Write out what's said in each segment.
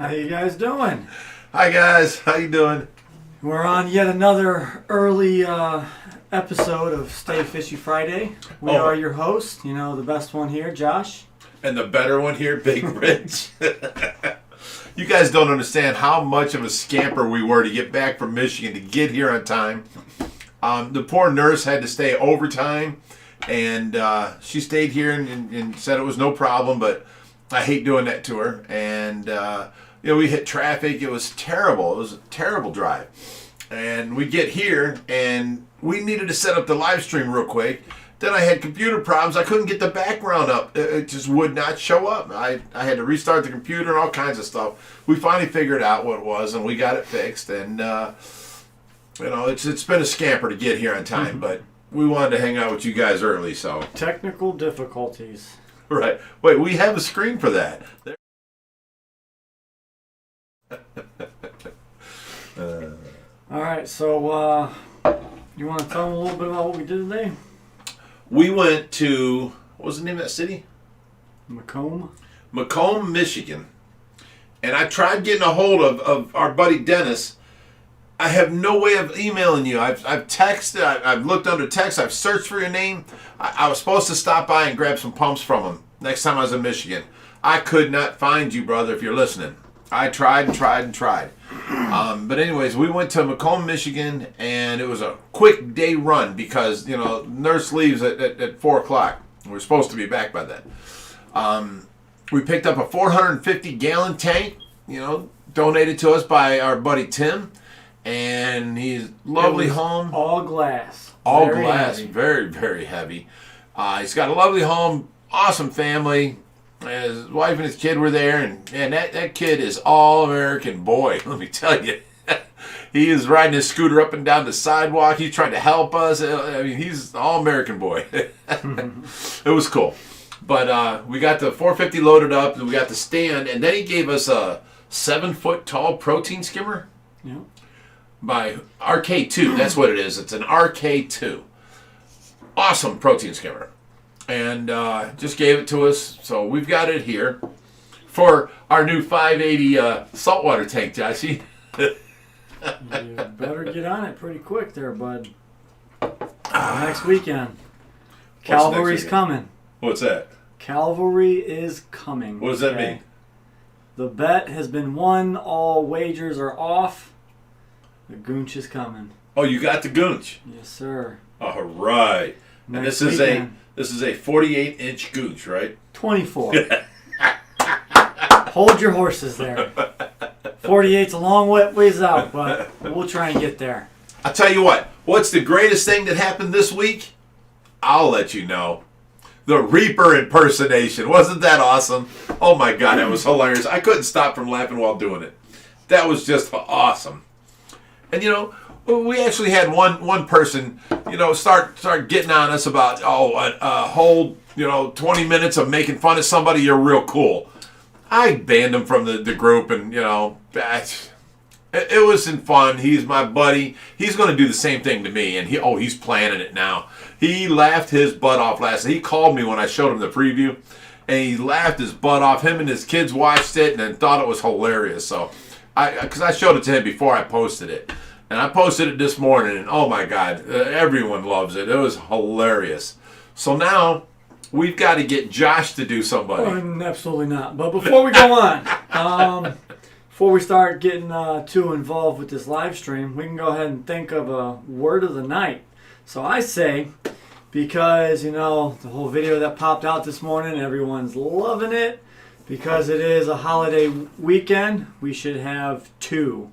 How you guys doing? Hi guys, how you doing? We're on yet another early episode of Stay Fishy Friday. We are your hosts, the best one here, Josh. And the better one here, Big Rich. You guys don't understand how much of a scamper we were to get back from Michigan to get here on time. The poor nurse had to stay overtime, and she stayed here and said it was no problem, but I hate doing that to her. And we hit traffic. It was terrible. It was a terrible drive. And we get here, and we needed to set up the live stream real quick. Then I had computer problems. I couldn't get the background up. It just would not show up. I had to restart the computer and all kinds of stuff. We finally figured out what it was, and we got it fixed. And, it's been a scamper to get here on time, but we wanted to hang out with you guys early, so. Technical difficulties. Right. Wait, we have a screen for that. All right, so you want to tell them a little bit about what we did today? We went to, what was the name of that city? Macomb, Michigan. And I tried getting a hold of our buddy Dennis. I have no way of emailing you. I've texted, I've looked under text, I've searched for your name. I was supposed to stop by and grab some pumps from him next time I was in Michigan. I could not find you, brother, if you're listening. I tried and tried and tried. But anyways, we went to Macomb, Michigan, and it was a quick day run because, nurse leaves at 4 o'clock. We're supposed to be back by then. We picked up a 450-gallon tank, donated to us by our buddy Tim. And he's lovely home. All glass. All very glass. Heavy. Very, very heavy. He's got a lovely home, awesome family. His wife and his kid were there, and that kid is all-American boy, let me tell you. He is riding his scooter up and down the sidewalk. He's trying to help us. I mean, he's all-American boy. It was cool. But we got the 450 loaded up, and we got the stand, and then he gave us a 7-foot-tall protein skimmer. Yeah. By RK2, that's what it is. It's an RK2. Awesome protein skimmer. And just gave it to us, so we've got it here for our new 580 saltwater tank, Joshy. You better get on it pretty quick there, bud. Next weekend. Cavalry's coming. What's that? Cavalry is coming. What does that mean? The bet has been won. All wagers are off. The goonch is coming. Oh, you got the goonch? Yes, sir. All right. And this is a 48-inch goonch, right? 24. Hold your horses there. 48's a long ways out, but we'll try and get there. I'll tell you what. What's the greatest thing that happened this week? I'll let you know. The Reaper impersonation. Wasn't that awesome? Oh, my God. That was hilarious. I couldn't stop from laughing while doing it. That was just awesome. And, we actually had one person, start getting on us about, a whole, 20 minutes of making fun of somebody, you're real cool. I banned him from the group, and, it wasn't fun. He's my buddy. He's going to do the same thing to me, and he's planning it now. He laughed his butt off last night. He called me when I showed him the preview, and he laughed his butt off. Him and his kids watched it and thought it was hilarious, so... Because I showed it to him before I posted it. And I posted it this morning, and oh my God, everyone loves it. It was hilarious. So now, we've got to get Josh to do somebody. Absolutely not. But before we go on, before we start getting too involved with this live stream, we can go ahead and think of a word of the night. So I say, because, the whole video that popped out this morning, everyone's loving it. Because it is a holiday weekend, we should have two.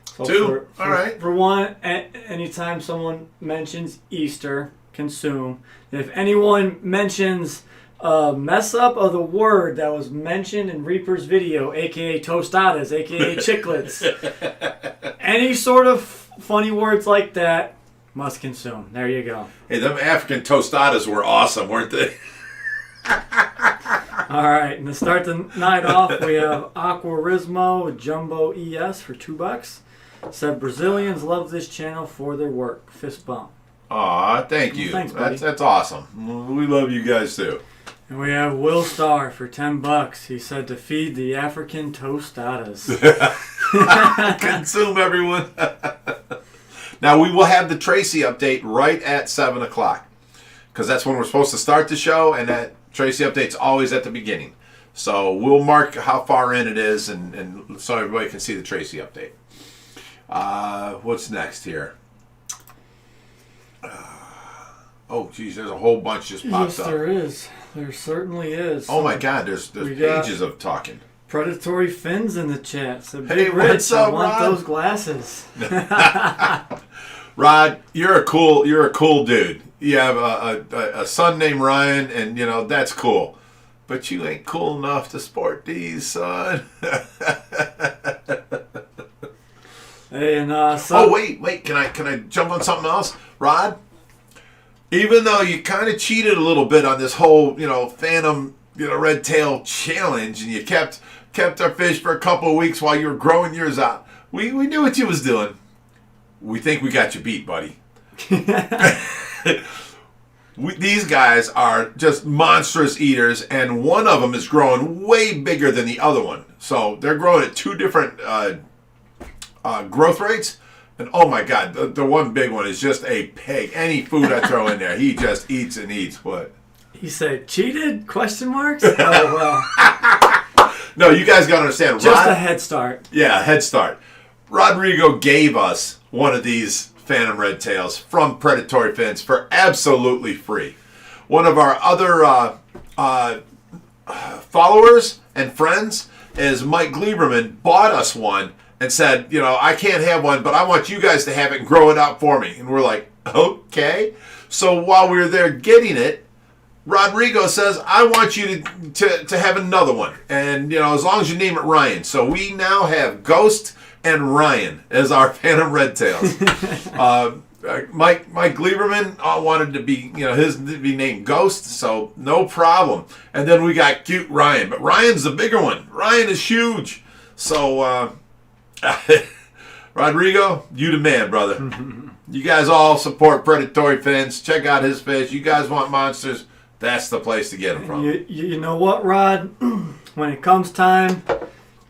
So two? All right. For one, anytime someone mentions Easter, consume. If anyone mentions a mess up of the word that was mentioned in Reaper's video, a.k.a. tostadas, a.k.a. Cichlids, any sort of funny words like that, must consume. There you go. Hey, them African tostadas were awesome, weren't they? All right, and to start the night off, we have Aquarismo Jumbo ES for $2. Said Brazilians love this channel for their work. Fist bump. Aw, thank you. Thanks, buddy. That's awesome. We love you guys too. And we have Will Starr for $10. He said to feed the African tostadas. Consume, everyone. Now, we will have the Tracy update right at 7 o'clock. Because that's when we're supposed to start the show, and that Tracy update's always at the beginning. So we'll mark how far in it is, and so everybody can see the Tracy update. What's next here? Oh, geez, there's a whole bunch just popped up. Yes, there is. There certainly is. Oh, my God, there's pages of talking. Predatory Fins in the chat. So Hey, Big Rich, what's up, I want Rod? those glasses. Rod, you're a cool dude. You have a son named Ryan, and you know that's cool. But you ain't cool enough to sport these, son. Hey, and Oh wait, can I jump on something else, Rod? Even though you kind of cheated a little bit on this whole, Phantom, red tail challenge, and you kept our fish for a couple of weeks while you were growing yours out, we knew what you was doing. We think we got you beat, buddy. These guys are just monstrous eaters, and one of them is growing way bigger than the other one. So they're growing at two different growth rates. And oh my God, the one big one is just a pig. Any food I throw in there, he just eats and eats. What? He said, cheated? Question marks? Oh, well. No, you guys got to understand. Just a head start. Yeah, head start. Rodrigo gave us one of these Phantom Red Tails from Predatory Fins for absolutely free. One of our other followers and friends is Mike Gleberman, bought us one and said, I can't have one, but I want you guys to have it and grow it out for me. And we're like, okay. So while we were there getting it, Rodrigo says, I want you to have another one. And, as long as you name it Ryan. So we now have Ghost and Ryan as our Phantom Red Tails. Mike Gleberman wanted to be, his to be named Ghost, so no problem. And then we got cute Ryan, but Ryan's the bigger one. Ryan is huge. So, Rodrigo, you the man, brother. You guys all support Predatory Fins. Check out his fish. You guys want monsters, that's the place to get them from. You know what, Rod? When it comes time,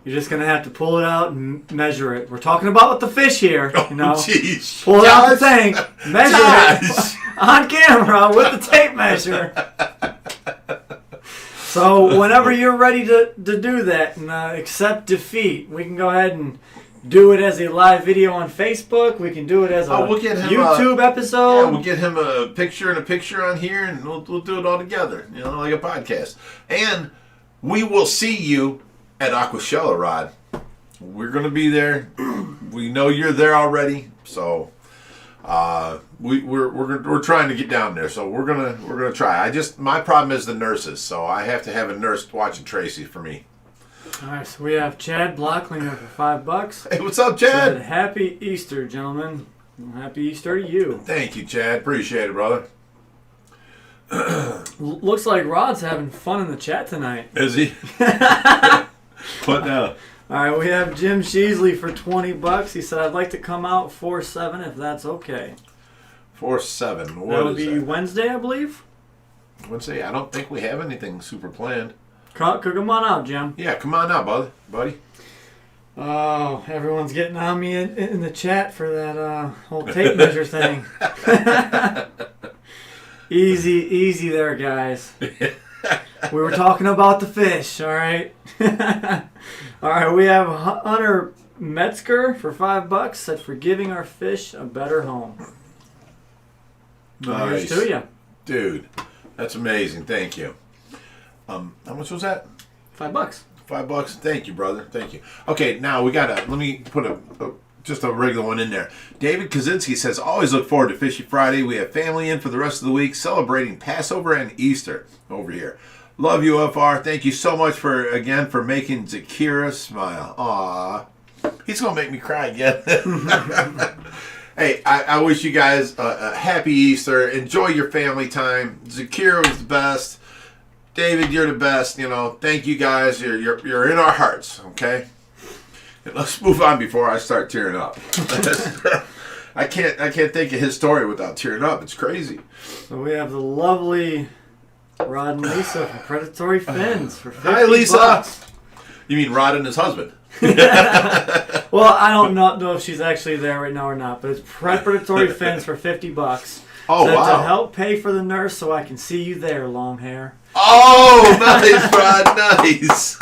you're just going to have to pull it out and measure it. We're talking about the fish here. Jeez. Pull it out the tank, measure it on camera with the tape measure. So whenever you're ready to do that and accept defeat, we can go ahead and do it as a live video on Facebook. We can do it as a YouTube episode. Yeah, we'll get him a picture on here, and we'll do it all together, like a podcast. And we will see you at Aquashella, Rod. We're going to be there. We know you're there already, so we're trying to get down there. So we're gonna try. My problem is the nurses, so I have to have a nurse watching Tracy for me. All right, so we have Chad Blocklinger for $5. Hey, what's up, Chad? Said, Happy Easter, gentlemen. Happy Easter to you. Thank you, Chad. Appreciate it, brother. Looks like Rod's having fun in the chat tonight. Is he? What now? All right, we have Jim Sheasley for $20. He said, I'd like to come out 4/7 if that's okay. 4/7. What that would is be that? Wednesday, I believe. Wednesday? I don't think we have anything super planned. Come on out, Jim. Yeah, come on out, buddy. Oh, everyone's getting on me in the chat for that whole tape measure thing. Easy there, guys. We were talking about the fish, all right? All right, we have Hunter Metzger for $5. Said for giving our fish a better home. Nice. Here's to you. Dude, that's amazing. Thank you. How much was that? $5. $5. Thank you, brother. Thank you. Okay, now let me put just a regular one in there. David Kaczynski says, always look forward to Fishy Friday. We have family in for the rest of the week celebrating Passover and Easter over here. Love you, FR. Thank you so much for making Zakira smile. Aw. He's going to make me cry again. Hey, I wish you guys a happy Easter. Enjoy your family time. Zakira was the best. David, you're the best. Thank you guys. You're in our hearts, okay? And let's move on before I start tearing up. I can't think of his story without tearing up. It's crazy. So we have the lovely Rod and Lisa from Predatory Fins for 50 Hi, Lisa. bucks. You mean Rod and his husband? Well, I don't know if she's actually there right now or not, but it's Predatory Fins for 50 bucks. Oh, Said wow. To help pay for the nurse so I can see you there, long hair. Oh, nice, Rod. Nice.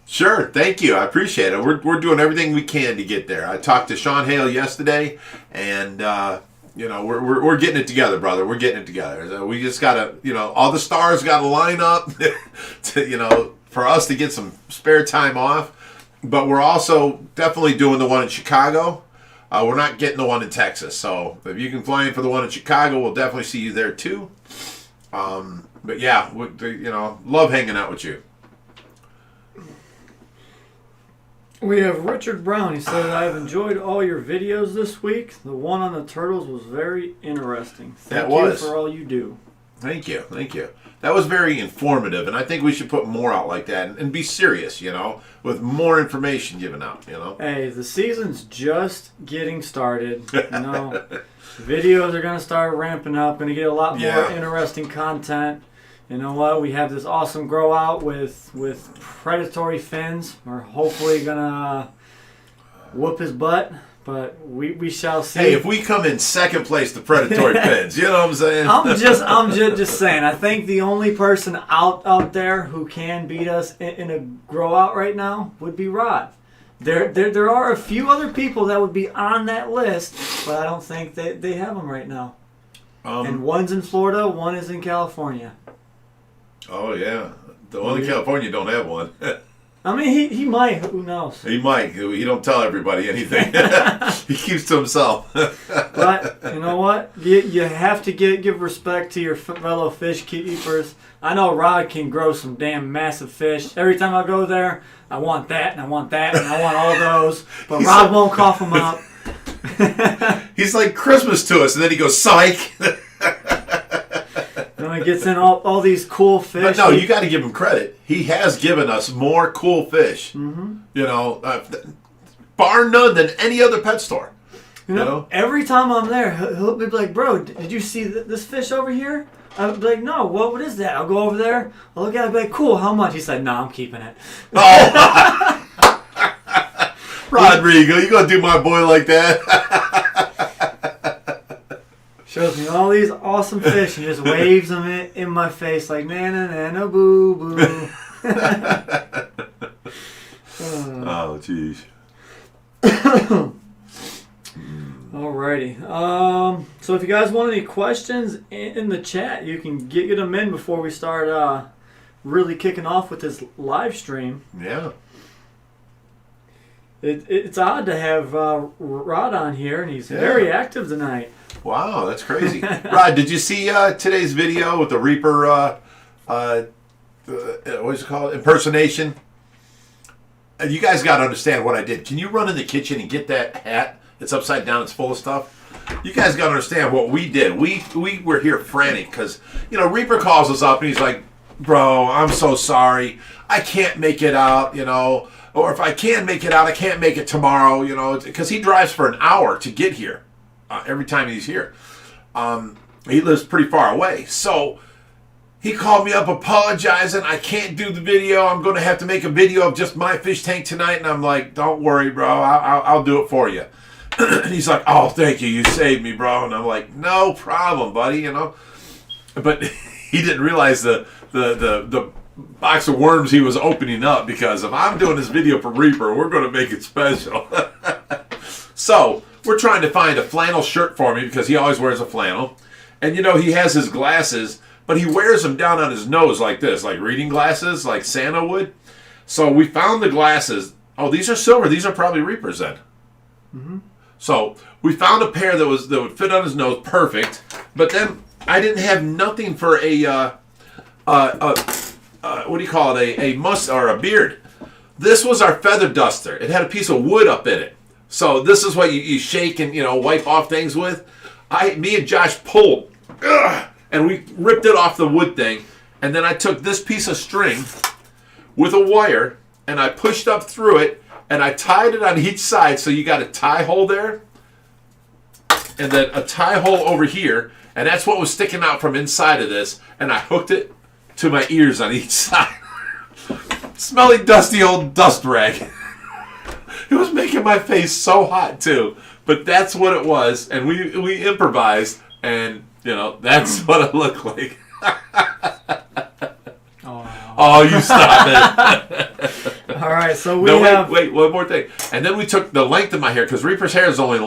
Sure. Thank you. I appreciate it. We're doing everything we can to get there. I talked to Sean Hale yesterday, and we're getting it together, brother. We're getting it together. So we just gotta, all the stars gotta line up to, for us to get some spare time off. But we're also definitely doing the one in Chicago. We're not getting the one in Texas. So if you can fly in for the one in Chicago, we'll definitely see you there too. But yeah, love hanging out with you. We have Richard Brown. He said, I've enjoyed all your videos this week. The one on the turtles was very interesting. Thank you for all you do. Thank you. That was very informative, and I think we should put more out like that and be serious, with more information given out, Hey, the season's just getting started. Videos are going to start ramping up. Going to get a lot more interesting content. You know what? We have this awesome grow out with Predatory Fins. We're hopefully going to whoop his butt. But we shall see. Hey, if we come in second place to Predatory Fins, you know what I'm saying? I'm just saying. I think the only person out there who can beat us in a grow out right now would be Rod. There are a few other people that would be on that list, but I don't think they have them right now. And one's in Florida, one is in California. Oh yeah, the one in California don't have one. I mean, he might. Who knows? He might. He don't tell everybody anything. He keeps to himself. But you know what? You have to give respect to your fellow fish keepers. I know Rod can grow some damn massive fish. Every time I go there, I want that, and I want that, and I want all those. But Rod won't cough them up. He's like Christmas to us, and then he goes, psych. He gets in all these cool fish. But no, you got to give him credit. He has given us more cool fish, bar none than any other pet store. Every time I'm there, he'll be like, bro, did you see this fish over here? I'll be like, no, what is that? I'll go over there, I'll look at it, I'll be like, cool, how much? He said, no, I'm keeping it. Oh, Rodrigo, you going to do my boy like that? Shows me all these awesome fish and just waves them in my face like na boo boo. Oh jeez. Alrighty. So if you guys want any questions in the chat, you can get them in before we start really kicking off with this live stream. Yeah. It's odd to have Rod on here, and he's very active tonight. Wow, that's crazy. Rod, did you see today's video with the Reaper, what is it called, impersonation? You guys got to understand what I did. Can you run in the kitchen and get that hat? It's upside down. It's full of stuff. You guys got to understand what we did. We were here frantic because, Reaper calls us up and he's like, bro, I'm so sorry. I can't make it out, Or if I can make it out, I can't make it tomorrow, because he drives for an hour to get here. Every time he's here. He lives pretty far away. So he called me up apologizing. I can't do the video. I'm going to have to make a video of just my fish tank tonight. And I'm like, don't worry, bro. I'll do it for you. And he's like, oh, thank you. You saved me, bro. And I'm like, no problem, buddy, But he didn't realize the box of worms he was opening up, because if I'm doing this video for Reaper, we're going to make it special. So we're trying to find a flannel shirt for me, because he always wears a flannel. And, he has his glasses, but he wears them down on his nose like this, like reading glasses, like Santa would. So we found the glasses. Oh, these are silver. These are probably Reapers then. Mm-hmm. So we found a pair that would fit on his nose perfect. But then I didn't have nothing for a what do you call it? A must or a beard. This was our feather duster. It had a piece of wood up in it. So this is what you shake and wipe off things with. Me and Josh pulled, and we ripped it off the wood thing. And then I took this piece of string with a wire, and I pushed up through it, and I tied it on each side. So you got a tie hole there. and then a tie hole over here, and that's what was sticking out from inside of this, and I hooked it to my ears on each side. Smelly, dusty old dust rag. It was making my face so hot too, but that's what it was, and we improvised, and that's what it looked like. Oh, you stop it. All right, so wait, one more thing. And then we took the length of my hair, because Reaper's hair is only,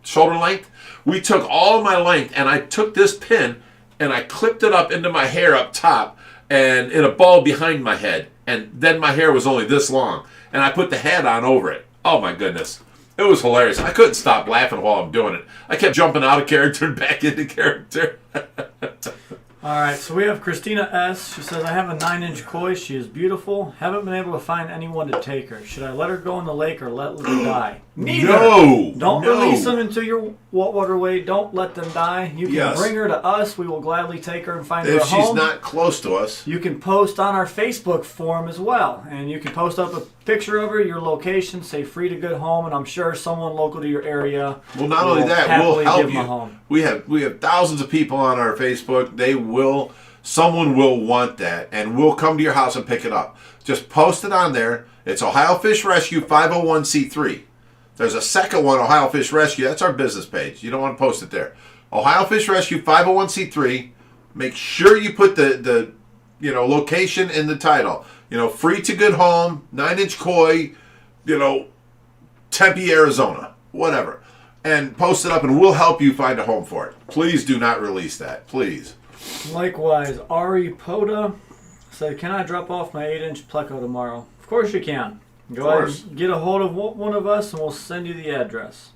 shoulder length. We took all of my length, and I took this pin, and I clipped it up into my hair up top, and in a ball behind my head. And then my hair was only this long. And I put the hat on over it. Oh, my goodness. It was hilarious. I couldn't stop laughing while I'm doing it. I kept jumping out of character and back into character. All right, so we have Christina S. She says, I have a 9-inch koi. She is beautiful. Haven't been able to find anyone to take her. Should I let her go in the lake or let her die? Neither. No. Don't release them into your waterway. Don't let them die. You can bring her to us. We will gladly take her and find her a home. If she's not close to us. You can post on our Facebook forum as well. And you can post up a picture of her, your location, say free to good home, and I'm sure someone local to your area will not only that, we'll help give you. A home. We have thousands of people on our Facebook. Someone will want that, and we'll come to your house and pick it up. Just post it on there. It's Ohio Fish Rescue 501c3. There's a second one, Ohio Fish Rescue. That's our business page. You don't want to post it there. Ohio Fish Rescue 501c3. Make sure you put the location in the title. Free to good home, 9-inch koi, Tempe, Arizona, whatever. And post it up, and we'll help you find a home for it. Please do not release that. Please. Likewise, Ari Poda said, can I drop off my 8-inch pleco tomorrow? Of course you can. Go ahead and get a hold of one of us, and we'll send you the address.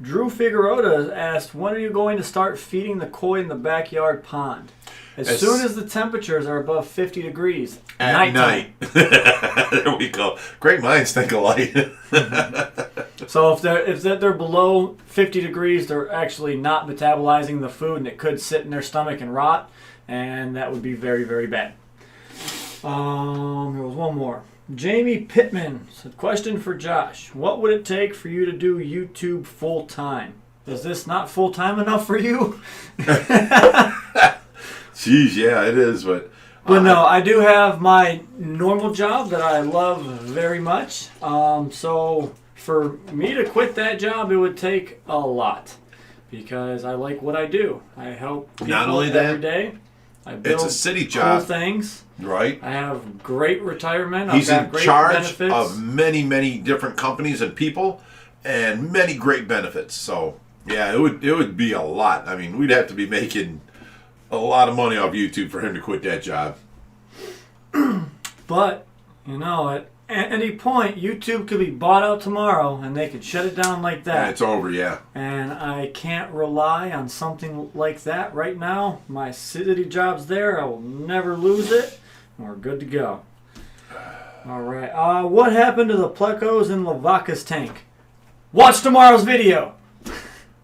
Drew Figueroa asked, when are you going to start feeding the koi in the backyard pond? As soon as the temperatures are above 50 degrees. At night. There we go. Great minds think alike. So if they're below 50 degrees, they're actually not metabolizing the food, and it could sit in their stomach and rot, and that would be very, very bad. There was one more. Jamie Pittman said, question for Josh. What would it take for you to do YouTube full time? Is this not full time enough for you? Jeez, yeah, it is, but no, I do have my normal job that I love very much. So for me to quit that job, it would take a lot because I like what I do. I help people not only that, every day. I build it's a city job. Cool things. Right. I have great retirement. He's I've got in great charge benefits. of many, many different companies and people, and many great benefits. So yeah, it would be a lot. I mean, we'd have to be making a lot of money off YouTube for him to quit that job. But at any point, YouTube could be bought out tomorrow, and they could shut it down like that. And it's over, yeah. And I can't rely on something like that right now. My city job's there. I will never lose it. We're good to go. All right. What happened to the plecos in Lavaka's tank? Watch tomorrow's video.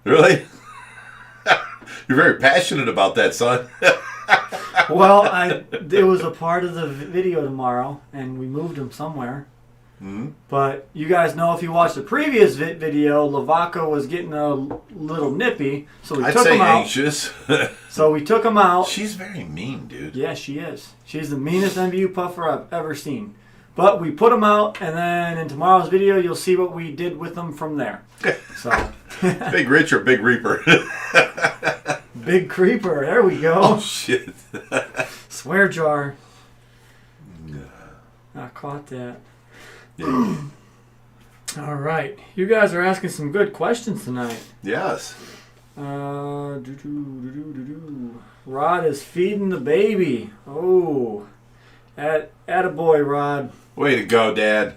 Really? You're very passionate about that, son. Well, it was a part of the video tomorrow, and we moved them somewhere. Mm-hmm. But you guys know if you watched the previous video, Lavaka was getting a little nippy, so we took him out. Anxious. So we took him out. She's very mean, dude. Yeah, she is. She's the meanest MVU puffer I've ever seen. But we put him out, and then in tomorrow's video, you'll see what we did with them from there. So, Big Rich or Big Reaper? Big Creeper. There we go. Oh, shit. Swear jar. I caught that. Yeah. All right. You guys are asking some good questions tonight. Yes. Rod is feeding the baby. Oh. Attaboy, Rod. Way to go, Dad.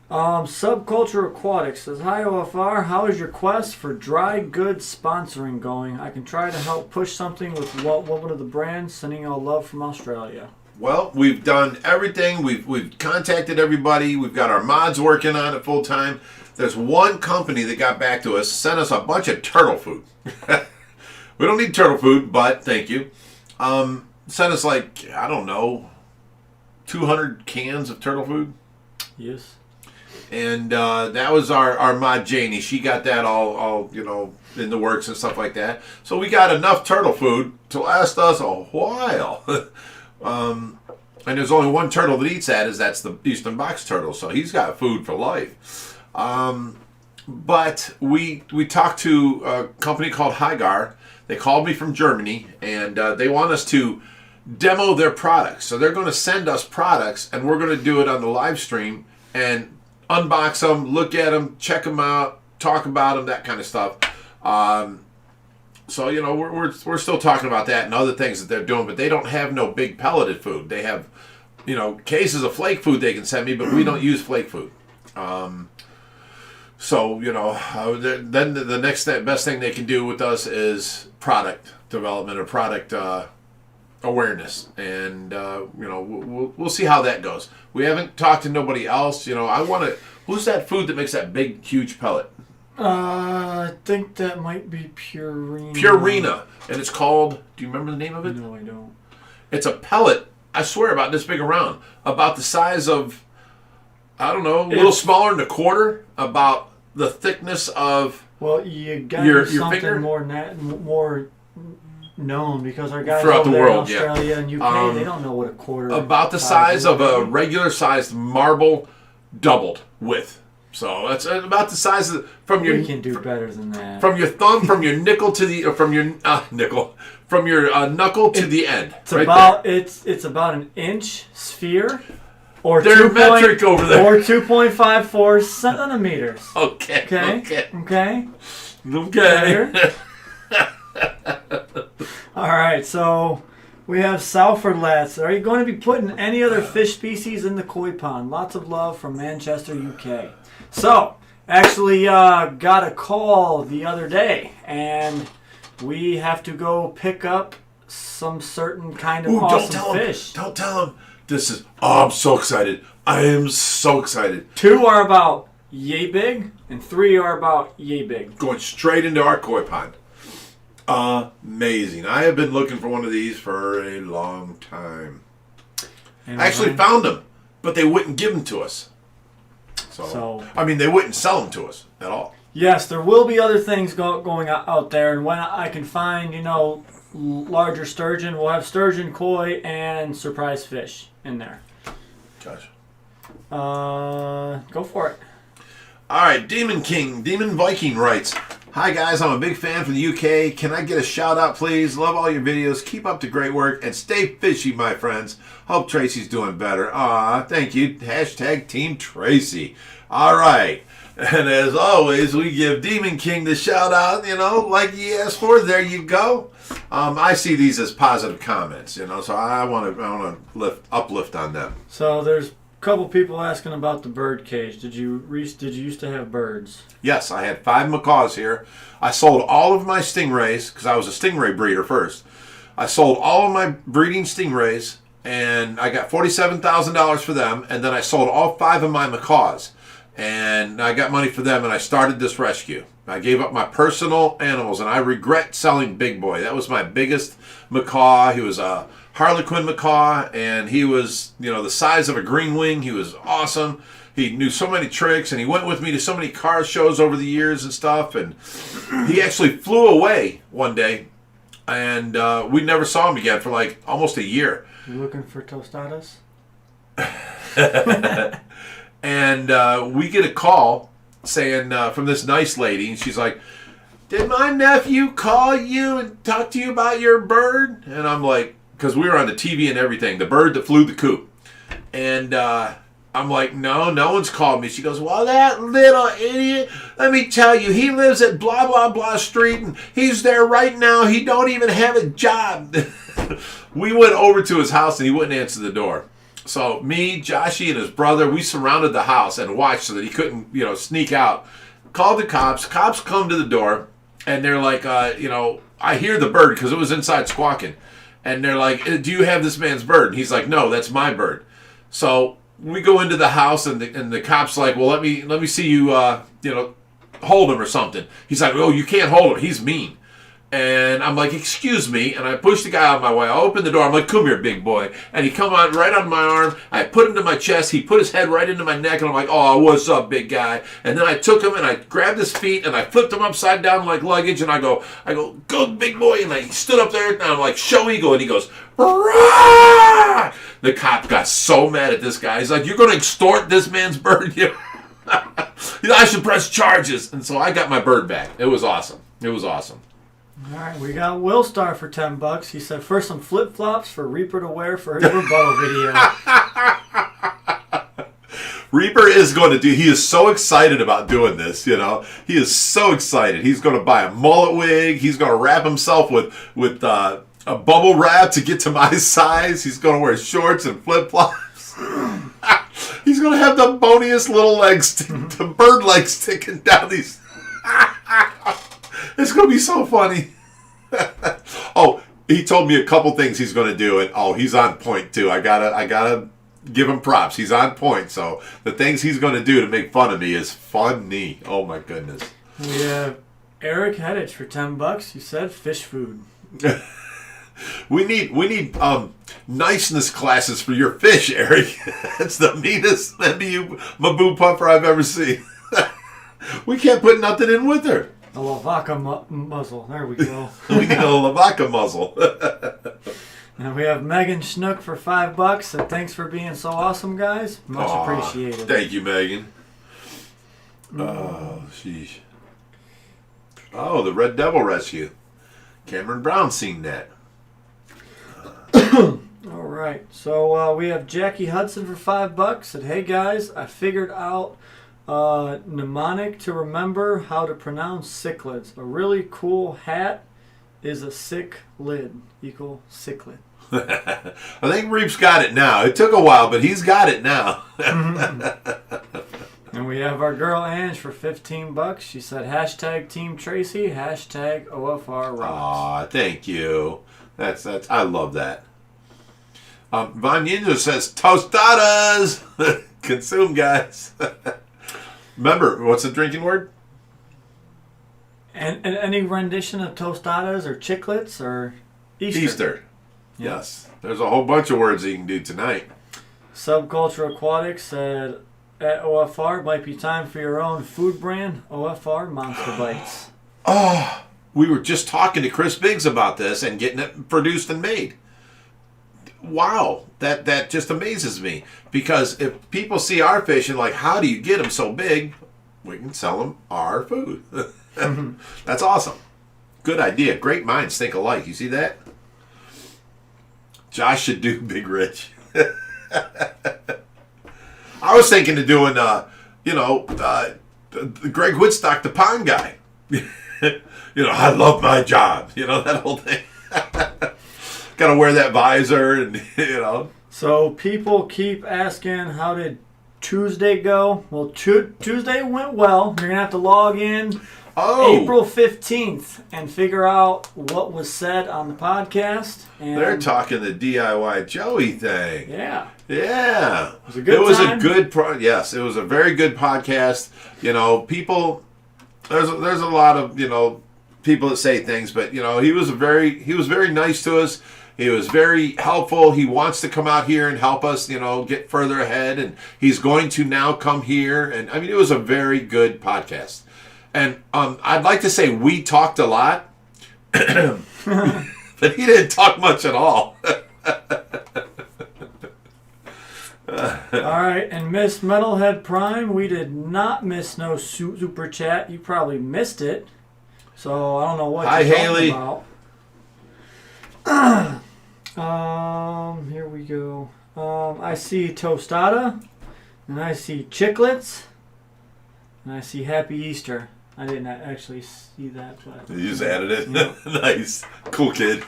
Subculture Aquatics says, hi OFR, how is your quest for dry goods sponsoring going? I can try to help push something with one of the brands. Sending all love from Australia. Well, we've done everything. We've contacted everybody. We've got our mods working on it full time. There's one company that got back to us, sent us a bunch of turtle food. We don't need turtle food, but thank you. Sent us 200 cans of turtle food. Yes. And that was our mod Janie. She got that all in the works and stuff like that. So we got enough turtle food to last us a while. And there's only one turtle that eats that's the eastern box turtle. So he's got food for life. But we talked to a company called Hygar. They called me from Germany, and they want us to demo their products. So they're going to send us products, and we're going to do it on the live stream and unbox them, look at them, check them out, talk about them, that kind of stuff. So we're still talking about that and other things that they're doing, but they don't have no big pelleted food. They have cases of flake food they can send me, but we don't use flake food. So then the next best thing they can do with us is product development or product awareness, and we'll see how that goes. We haven't talked to nobody else. I want to. Who's that food that makes that big, huge pellet? I think that might be Purina. Purina, and it's called. Do you remember the name of it? No, I don't. It's a pellet. I swear, about this big around, about the size of, I don't know, a little smaller than a quarter. About the thickness of. Well, you got your something finger? more known, because our guys Throughout over the there world, in Australia and UK, they don't know what a quarter. About the size of a regular sized marble, doubled width. So that's about the size of We can do better than that. From your thumb, from your nickel to the from your nickel, from your knuckle to the end. It's about an inch sphere, or they're metric over there, or 2.54 centimeters. Okay. All right, so we have Salford Lats. Are you going to be putting any other fish species in the koi pond? Lots of love from Manchester, UK. So, actually got a call the other day, and we have to go pick up some certain kind of awesome fish. Don't tell him. I'm so excited. I am so excited. 2 are about yay big, and 3 are about yay big. Going straight into our koi pond. Amazing. I have been looking for one of these for a long time. I actually found them, but they wouldn't give them to us. So they wouldn't sell them to us at all. Yes, there will be other things going out there, and when I can find, larger sturgeon, we'll have sturgeon, koi, and surprise fish in there. Gosh. Go for it. All right, Demon Viking writes, "Hi guys, I'm a big fan from the UK. Can I get a shout out, please? Love all your videos. Keep up the great work and stay fishy, my friends. Hope Tracy's doing better." Aw, thank you. Hashtag Team Tracy. All right. And as always, we give Demon King the shout out, like he asked for. There you go. I see these as positive comments, so I want to uplift on them. So there's a couple people asking about the bird cage. Did you used to have birds? Yes, I had 5 macaws here. I sold all of my stingrays because I was a stingray breeder first. I sold all of my breeding stingrays, and I got $47,000 for them. And then I sold all 5 of my macaws, and I got money for them. And I started this rescue. I gave up my personal animals, and I regret selling Big Boy. That was my biggest macaw. He was a Harlequin macaw, and he was, the size of a green wing. He was awesome. He knew so many tricks, and he went with me to so many car shows over the years and stuff. And he actually flew away one day, and we never saw him again for like almost a year. You looking for tostadas? And we get a call saying from this nice lady, and she's like, "Did my nephew call you and talk to you about your bird?" And I'm like, because we were on the TV and everything, the bird that flew the coop. And I'm like, no one's called me. She goes, "Well, that little idiot, let me tell you, he lives at blah, blah, blah street, and he's there right now. He don't even have a job." We went over to his house, and he wouldn't answer the door. So me, Joshy, and his brother, we surrounded the house and watched so that he couldn't, sneak out. Called the cops. Cops come to the door, and they're like, I hear the bird because it was inside squawking. And they're like, "Do you have this man's bird?" And he's like, "No, that's my bird." So we go into the house, and the cop's like, "Well, let me see you, hold him or something." He's like, "Oh, you can't hold him. He's mean." And I'm like, excuse me. And I push the guy out of my way. I open the door. I'm like, come here, big boy. And he come on right on my arm. I put him to my chest. He put his head right into my neck. And I'm like, oh, what's up, big guy? And then I took him and I grabbed his feet and I flipped him upside down like luggage. And I go, go, big boy. And I stood up there and I'm like, show eagle. And he goes, rah! The cop got so mad at this guy. He's like, you're going to extort this man's bird? I should press charges. And so I got my bird back. It was awesome. It was awesome. All right, we got Will Star for $10. He said, first some flip-flops for Reaper to wear for his rebuttal video. Reaper is going to do, he is so excited about doing this, you know. He is so excited. He's going to buy a mullet wig. He's going to wrap himself with a bubble wrap to get to my size. He's going to wear shorts and flip-flops. He's going to have the boniest little legs, the bird legs sticking down these. It's going to be so funny. Oh, he told me a couple things he's going to do, and he's on point too. I gotta give him props. He's on point. So the things he's going to do to make fun of me is funny. Oh my goodness. We have Eric Heddich for $10. He said fish food. We need niceness classes for your fish, Eric. That's the meanest Maboo puffer I've ever seen. We can't put nothing in with her. A lavaca muzzle. There we go. We need a lavaca muzzle. And we have Megan Schnook for $5. Said, thanks for being so awesome, guys. Much appreciated. Thank you, Megan. Oh, sheesh. Oh, the Red Devil Rescue. Cameron Brown seen that. All right. So we have Jackie Hudson for $5. Said, hey, guys, I figured out mnemonic to remember how to pronounce cichlids. A really cool hat is a sick lid equal cichlid. I think Reap's got it now. It took a while, but he's got it now. And we have our girl Ange for $15. She said hashtag Team Tracy, hashtag OFR rocks. Aw, thank you. That's I love that. Von Ninja says tostadas. Consume, guys. Remember, what's the drinking word? And any rendition of tostadas or chiclets or Easter? Easter. Yes. There's a whole bunch of words you can do tonight. Subculture Aquatic said, at OFR, might be time for your own food brand, OFR Monster Bites. Oh, we were just talking to Chris Biggs about this and getting it produced and made. Wow, that just amazes me. Because if people see our fish and like, how do you get them so big? We can sell them our food. That's awesome. Good idea. Great minds think alike. You see that? Josh should do Big Rich. I was thinking of doing, Greg Woodstock, the pond guy. I love my job. That whole thing. Got to wear that visor and, So people keep asking, how did Tuesday go? Well, Tuesday went well. You're going to have to log in April 15th and figure out what was said on the podcast. And they're talking the DIY Joey thing. Yeah. Yeah. It was a good time. Yes, it was a very good podcast. People, there's a lot of, people that say things, but, he was very nice to us. He was very helpful. He wants to come out here and help us, get further ahead. And he's going to now come here. And it was a very good podcast. And I'd like to say we talked a lot, but he didn't talk much at all. All right, and Miss Metalhead Prime, we did not miss no super chat. You probably missed it, so I don't know what you're talking about. Here we go. I see tostada, and I see chiclets, and I see Happy Easter. I didn't actually see that, but you just added it. Yeah. Nice, cool kid.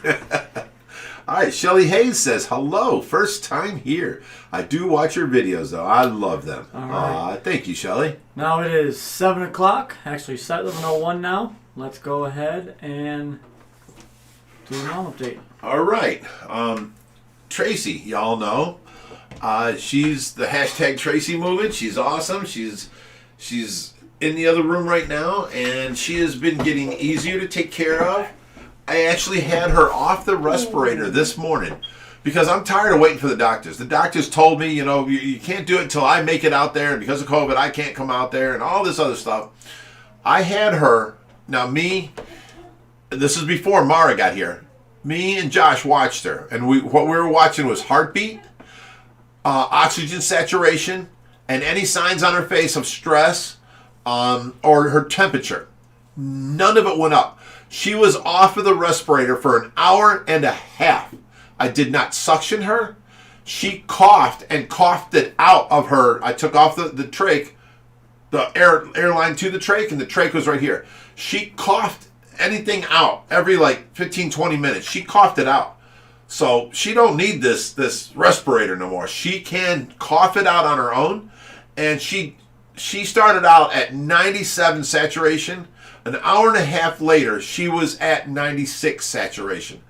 All right, Shelly Hayes says, hello, first time here. I do watch your videos, though. I love them. All right. Thank you, Shelly. Now it is 7 o'clock, actually 7:01 now. Let's go ahead and do an update. All right. Tracy, y'all know. She's the hashtag Tracy movement. She's awesome. She's in the other room right now, and she has been getting easier to take care of. I actually had her off the respirator this morning because I'm tired of waiting for the doctors. The doctors told me, you can't do it until I make it out there, and because of COVID, I can't come out there, and all this other stuff. I had her, this is before Mara got here. Me and Josh watched her, and what we were watching was heartbeat, oxygen saturation, and any signs on her face of stress, or her temperature. None of it went up. She was off of the respirator for an hour and a half. I did not suction her. She coughed and coughed it out of her. I took off the trach, the airline to the trach, and the trach was right here. She coughed anything out every 15, 20 minutes. She coughed it out. So she don't need this respirator no more. She can cough it out on her own. And she started out at 97 saturation. An hour and a half later, she was at 96 saturation.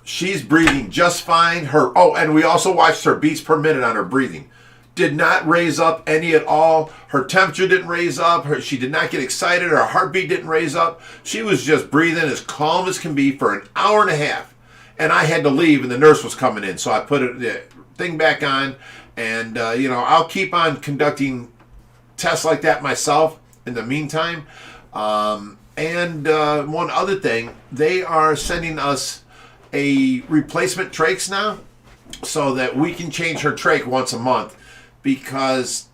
She's breathing just fine. And we also watched her beats per minute on her breathing. Did not raise up any at all. Her temperature didn't raise up. She did not get excited. Her heartbeat didn't raise up. She was just breathing as calm as can be for an hour and a half. And I had to leave, and the nurse was coming in. So I put the thing back on. And, I'll keep on conducting tests like that myself in the meantime. And one other thing, they are sending us a replacement trachs now so that we can change her trach once a month because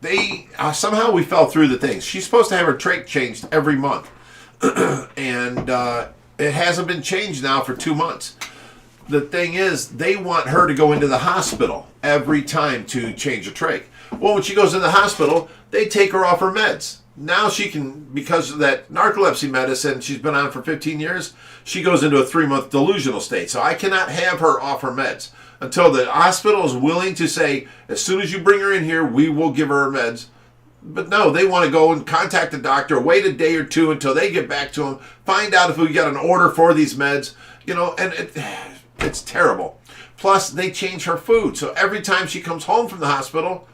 they somehow we fell through the things. She's supposed to have her trach changed every month. And it hasn't been changed now for 2 months. The thing is, they want her to go into the hospital every time to change a trach. Well, when she goes in the hospital, they take her off her meds. Now she can, because of that narcolepsy medicine she's been on for 15 years, she goes into a 3-month delusional state. So I cannot have her off her meds until the hospital is willing to say, as soon as you bring her in here, we will give her meds. But no, they want to go and contact the doctor, wait a day or two until they get back to him, find out if we got an order for these meds, and it's terrible. Plus, they change her food. So every time she comes home from the hospital,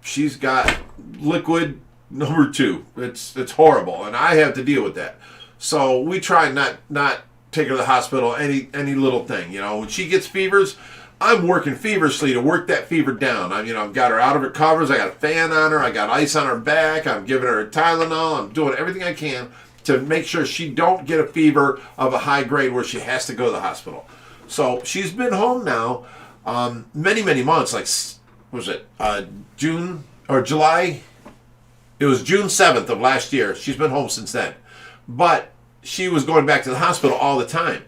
she's got liquid number 2. It's horrible, and I have to deal with that. So we try not take her to the hospital any little thing. When she gets fevers, I'm working feverishly to work that fever down. I've got her out of her covers. I got a fan on her. I got ice on her back. I'm giving her a Tylenol. I'm doing everything I can to make sure she don't get a fever of a high grade where she has to go to the hospital. So she's been home now many, many months. June or July? It was June 7th of last year. She's been home since then. But she was going back to the hospital all the time.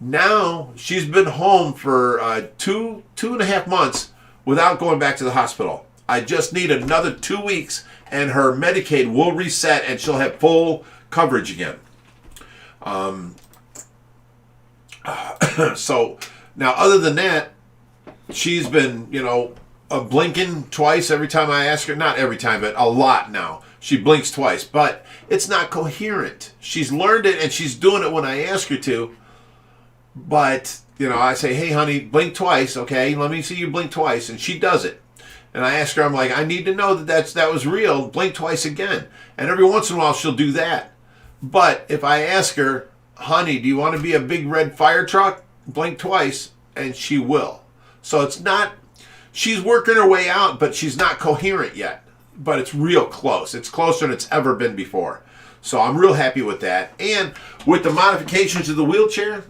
Now she's been home for 2.5 months without going back to the hospital. I just need another 2 weeks and her Medicaid will reset and she'll have full coverage again. So now other than that, she's been, blinking twice every time I ask her. Not every time, but a lot now. She blinks twice, but it's not coherent. She's learned it and she's doing it when I ask her to. But, I say, hey, honey, blink twice, okay? Let me see you blink twice. And she does it. And I ask her, I'm like, I need to know that was real. Blink twice again. And every once in a while, she'll do that. But if I ask her, honey, do you want to be a big red fire truck? Blink twice, and she will. So it's not, she's working her way out, but she's not coherent yet. But it's real close. It's closer than it's ever been before. So I'm real happy with that. And with the modifications of the wheelchair,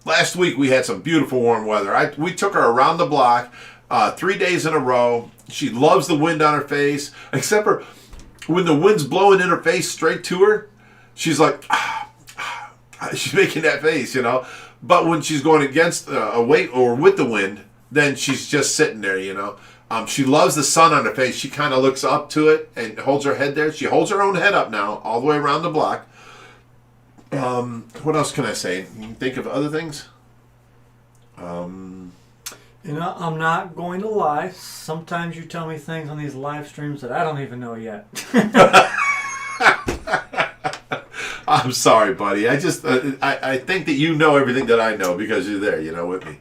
last week we had some beautiful warm weather. We took her around the block 3 days in a row. She loves the wind on her face, except for when the wind's blowing in her face straight to her, she's like, she's making that face, But when she's going against a weight or with the wind, then she's just sitting there, She loves the sun on her face. She kind of looks up to it and holds her head there. She holds her own head up now, all the way around the block. What else can I say? You can think of other things? I'm not going to lie. Sometimes you tell me things on these live streams that I don't even know yet. I'm sorry, buddy. I just I think that you know everything that I know because you're there, with me.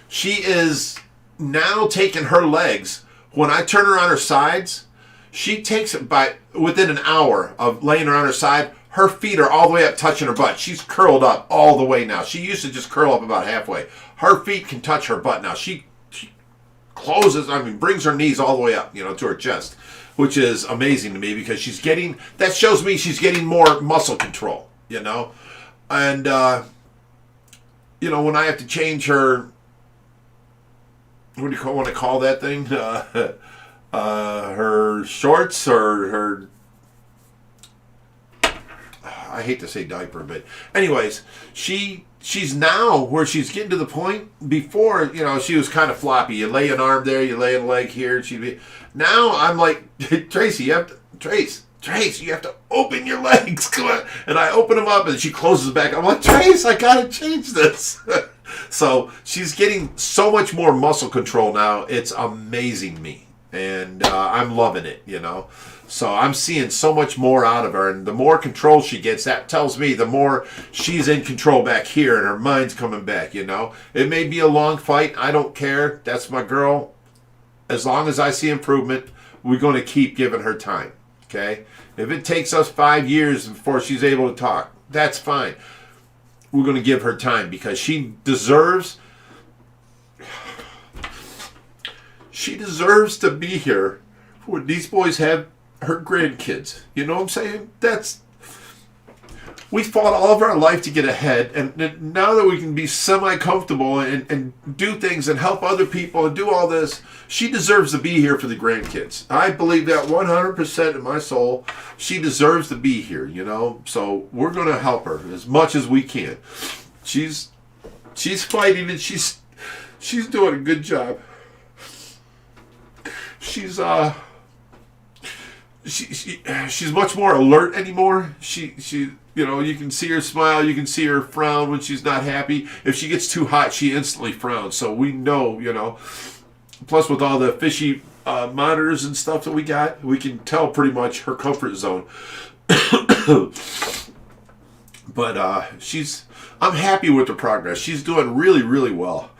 She is now taking her legs. When I turn her on her sides, she takes it within an hour of laying her on her side. her feet are all the way up touching her butt. She's curled up all the way now. She used to just curl up about halfway. Her feet can touch her butt now. She closes, brings her knees all the way up, to her chest, which is amazing to me because that shows me she's getting more muscle control, And, when I have to change her, what do you want to call that thing? Her shorts or her, I hate to say diaper, but anyways, she's now where she's getting to the point. Before, she was kind of floppy. You lay an arm there, you lay a leg here, and she'd be. Now I'm like, Tracy, you have to open your legs. Come on. And I open them up, and she closes back. I'm like, Trace, I gotta change this. So she's getting so much more muscle control now. It's amazing me, and I'm loving it. So I'm seeing so much more out of her, and the more control she gets, that tells me the more she's in control back here, and her mind's coming back, It may be a long fight. I don't care. That's my girl. As long as I see improvement, we're going to keep giving her time, okay? If it takes us 5 years before she's able to talk, that's fine. We're going to give her time because she deserves to be here when these boys have her grandkids. You know what I'm saying? We fought all of our life to get ahead, and now that we can be semi-comfortable and do things and help other people and do all this, she deserves to be here for the grandkids. I believe that 100% in my soul. She deserves to be here, So we're going to help her as much as we can. She's fighting, and she's doing a good job. She's much more alert anymore. She you can see her smile, you can see her frown when she's not happy. If she gets too hot, she instantly frowns. So we know, Plus with all the Fishy monitors and stuff that we got, we can tell pretty much her comfort zone. But I'm happy with the progress. She's doing really, really well.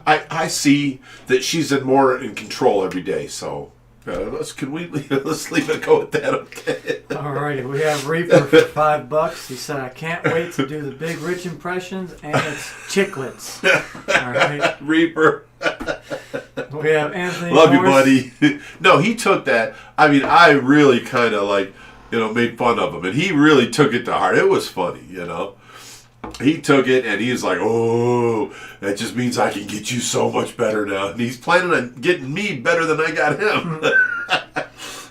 I see that she's more in control every day, so let's leave it go with that, okay? Alrighty, we have Reaper for $5. He said, I can't wait to do the Big Rich impressions, and it's Cichlids. Alright. Reaper. We have Anthony Love Norris. you, buddy. No, he took that. I really kind of made fun of him, and he really took it to heart. It was funny, He took it, and he was like, oh, that just means I can get you so much better now. And he's planning on getting me better than I got him.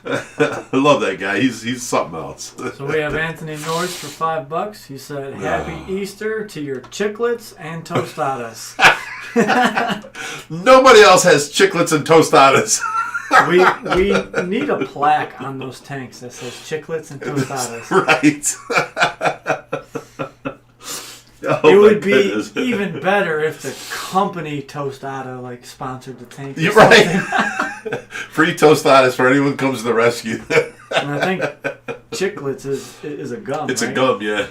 I love that guy. He's something else. So we have Anthony Norris for $5. He said, Happy Easter to your Cichlids and tostadas. Nobody else has Cichlids and tostadas. We need a plaque on those tanks that says Cichlids and tostadas. Right. Oh, it would be even better if the company Tostada sponsored the tank. You're right. Free tostadas for anyone who comes to the rescue. And I think Cichlids is a gum. It's right? a gum, yeah.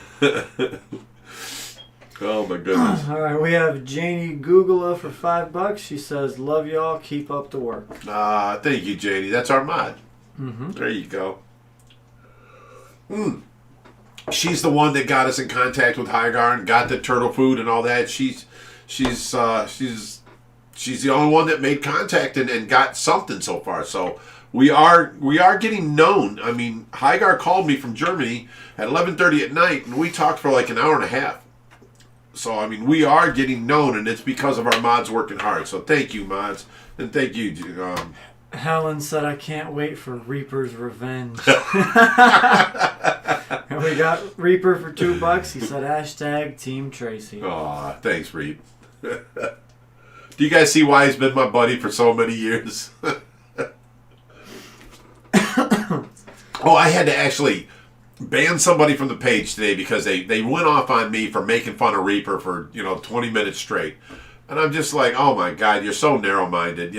Oh my goodness. All right, we have Janie Googla for $5. She says, "Love y'all. Keep up the work." Thank you, Janie. That's our mod. Mm-hmm. There you go. She's the one that got us in contact with Hygar and got the turtle food and all that. She's the only one that made contact and got something so far. So we are getting known. Hygar called me from Germany at 11:30 at night, and we talked for an hour and a half. So we are getting known, and it's because of our mods working hard. So thank you, mods, and thank you. Helen said, "I can't wait for Reaper's revenge." And we got Reaper for $2. He said, #Team Tracy. Aw, thanks, Reap. Do you guys see why he's been my buddy for so many years? Oh, I had to actually ban somebody from the page today because they went off on me for making fun of Reaper for 20 minutes straight. And I'm just like, oh my God, you're so narrow-minded,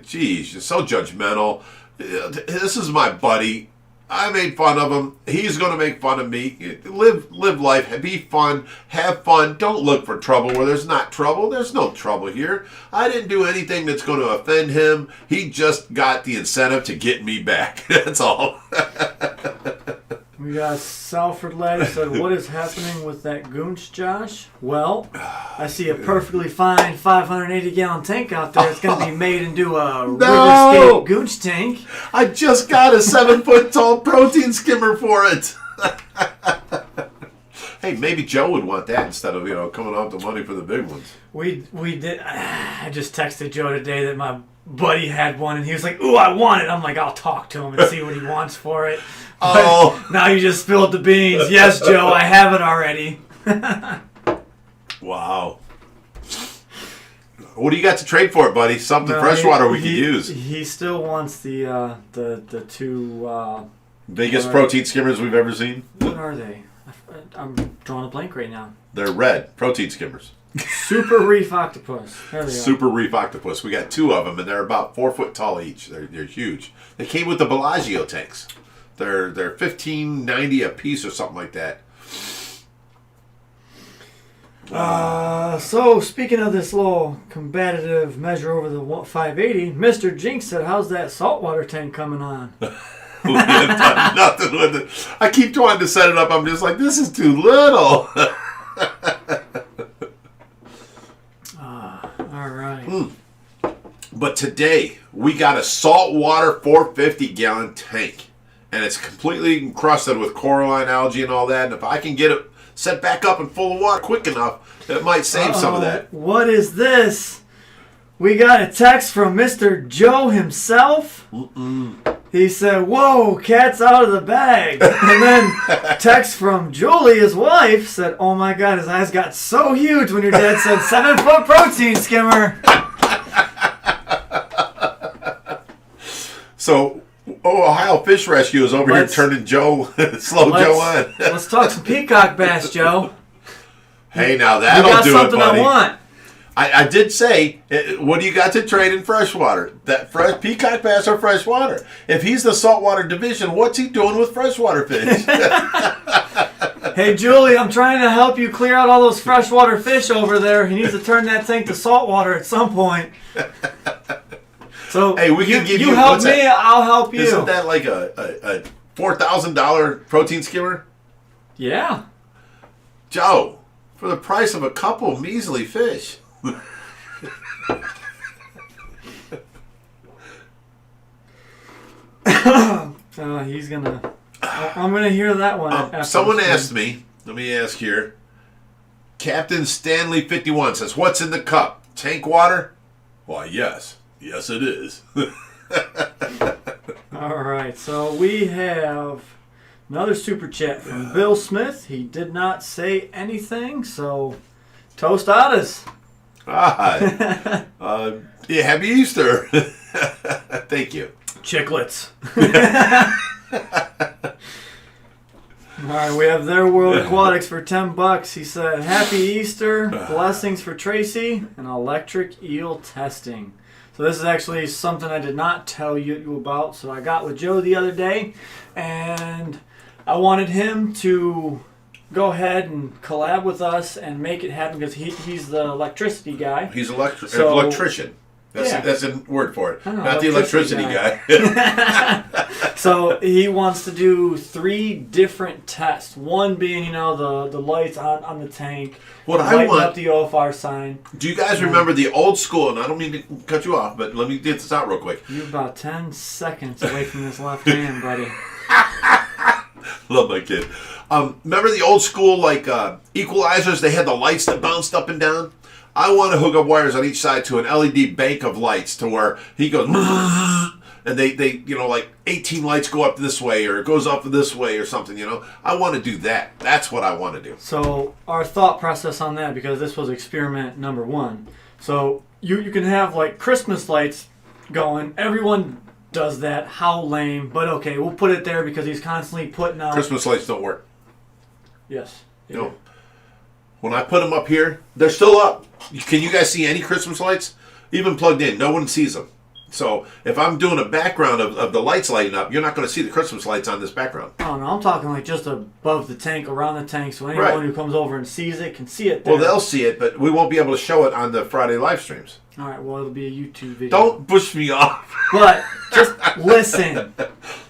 geez, you're so judgmental. This is my buddy. I made fun of him. He's going to make fun of me. Live life. Be fun. Have fun. Don't look for trouble where there's not trouble. There's no trouble here. I didn't do anything that's going to offend him. He just got the incentive to get me back. That's all. We got Salford Laddie said, what is happening with that goonch, Josh? Well, I see a perfectly fine 580-gallon tank out there. It's going to be made into a Riverscape goonch tank. I just got a 7-foot-tall protein skimmer for it. Hey, maybe Joe would want that instead of, coming off the money for the big ones. We did. I just texted Joe today that my buddy had one, and he was like, ooh, I want it. I'm like, I'll talk to him and see what he wants for it. Oh. But now you just spilled the beans. Yes, Joe, I have it already. Wow. What do you got to trade for it, buddy? Something freshwater we could use. He still wants the two... biggest protein skimmers we've ever seen. What are they? I'm drawing a blank right now. They're red protein skimmers. Super Reef Octopus. There they are. Super Reef Octopus. We got 2 of them, and they're about 4 foot tall each. They're huge. They came with the Bellagio tanks. They're $15.90 a piece or something like that. So speaking of this little combative measure over the 580, Mr. Jinx said, "How's that saltwater tank coming on?" We have done nothing with it. I keep trying to set it up. I'm just like, this is too little. All right. But today we got a saltwater 450-gallon tank. And it's completely encrusted with coralline algae and all that. And if I can get it set back up and full of water quick enough, it might save some of that. What is this? We got a text from Mr. Joe himself. He said, whoa, cat's out of the bag. And then text from Julie, his wife, said, oh my God, his eyes got so huge when your dad said 7-foot protein skimmer. So... Ohio Fish Rescue is over here turning Joe, Joe on. Let's talk some peacock bass, Joe. Hey, now that'll do it, buddy. You got something I want. I did say, what do you got to trade in freshwater? That peacock bass or freshwater? If he's the saltwater division, what's he doing with freshwater fish? Hey, Julie, I'm trying to help you clear out all those freshwater fish over there. He needs to turn that tank to saltwater at some point. So hey, we can give you. You help me, I'll help you. Isn't that like a $4,000 protein skimmer? Yeah. Joe, for the price of a couple measly fish. He's gonna. I'm gonna hear that one. Someone asked me. Let me ask here. Captain Stanley 51 says, "What's in the cup? Tank water?" Why, yes. Yes, it is. All right, so we have another super chat from Bill Smith. He did not say anything, so tostadas. Yeah, happy Easter. Thank you. Cichlids. All right, we have Their World Aquatics for $10. He said, "Happy Easter, blessings for Tracy, and electric eel testing." So this is actually something I did not tell you about. So I got with Joe the other day, and I wanted him to go ahead and collab with us and make it happen because he's the electricity guy. He's an electrician. That's a word for it. Not the electricity guy. So he wants to do 3 different tests. One being, the lights on the tank. What I want up the OFR sign. Do you guys remember the old school? And I don't mean to cut you off, but let me get this out real quick. You're about 10 seconds away from this left hand, buddy. Love my kid. Remember the old school equalizers? They had the lights that bounced up and down. I want to hook up wires on each side to an LED bank of lights to where he goes, and they 18 lights go up this way or it goes up this way or something, I want to do that. That's what I want to do. So our thought process on that, because this was experiment number 1. So you can have Christmas lights going. Everyone does that. How lame. But okay, we'll put it there because he's constantly putting out. Christmas lights don't work. Yes. No. When I put them up here, they're still up. Can you guys see any Christmas lights? Even plugged in, no one sees them. So if I'm doing a background of the lights lighting up, you're not going to see the Christmas lights on this background. Oh, no, I'm talking like just above the tank, around the tank, so anyone who comes over and sees it can see it there. Well, they'll see it, but we won't be able to show it on the Friday live streams. All right, well, it'll be a YouTube video. Don't push me off. But just listen.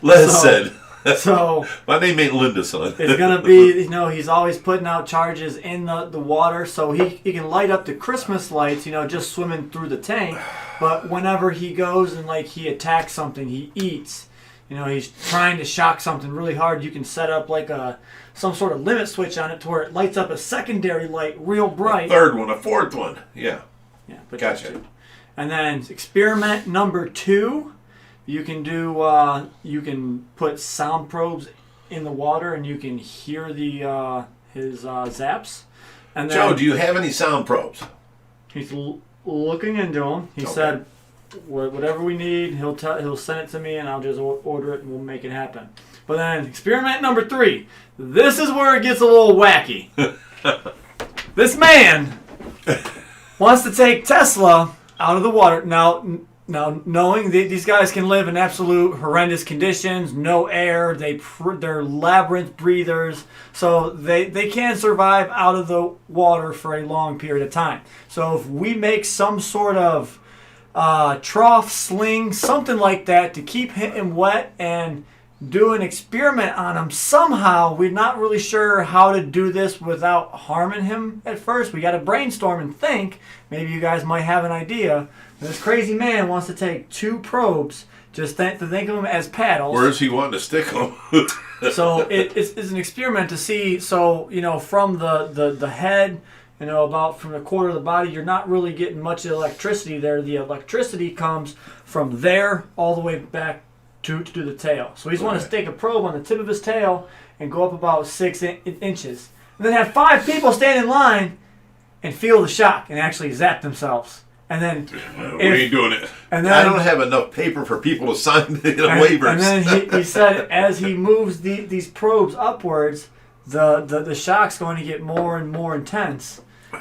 Listen. So my name ain't Linda, son. It's going to be, he's always putting out charges in the water, so he can light up the Christmas lights, just swimming through the tank. But whenever he goes and, he attacks something, he eats, he's trying to shock something really hard, you can set up, some sort of limit switch on it to where it lights up a secondary light real bright. A third one, a fourth one. Yeah. Yeah, but gotcha. And then experiment number 2, you can you can put sound probes in the water and you can hear his zaps. And then Joe, do you have any sound probes? He's looking into them. He said, whatever we need, he'll send it to me, and I'll just order it, and we'll make it happen. But then experiment number 3. This is where it gets a little wacky. This man wants to take Tesla out of the water. Now knowing that these guys can live in absolute horrendous conditions, no air, they're labyrinth breathers, so they can survive out of the water for a long period of time. So if we make some sort of trough, sling, something like that to keep him wet and do an experiment on him somehow, we're not really sure how to do this without harming him at first. We got to brainstorm and think. Maybe you guys might have an idea. This crazy man wants to take 2 probes, just to think of them as paddles. Where's he wanting to stick them? So it's an experiment to see. So from the head, about from the quarter of the body, you're not really getting much electricity there. The electricity comes from there all the way back to the tail. So he's wanting to stick a probe on the tip of his tail and go up about 6 inches, and then have 5 people stand in line and feel the shock and actually zap themselves. And then we ain't doing it. And then, I don't have enough paper for people to sign the waivers. And then he said, as he moves these probes upwards, the shock's going to get more and more intense.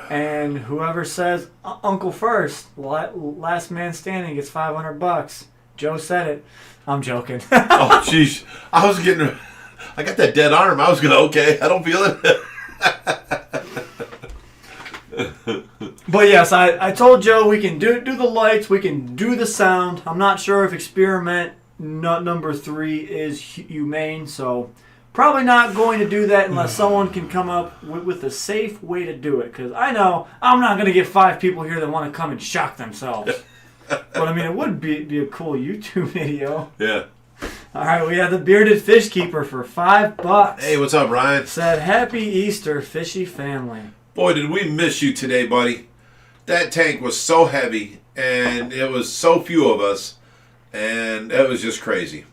And whoever says Uncle first, last man standing, gets $500. Joe said it. I'm joking. Oh, jeez. I got that dead arm. I was going to, I don't feel it. But yes, I told Joe we can do the lights, we can do the sound. I'm not sure if experiment number 3 is humane, so probably not going to do that unless someone can come up with a safe way to do it. Because I know I'm not going to get 5 people here that want to come and shock themselves. But I mean, it would be a cool YouTube video. Yeah. All right, we have the bearded fish keeper for $5. Hey, what's up, Ryan? Said, Happy Easter, Fishy family. Boy, did we miss you today, buddy. That tank was so heavy, and it was so few of us, and it was just crazy.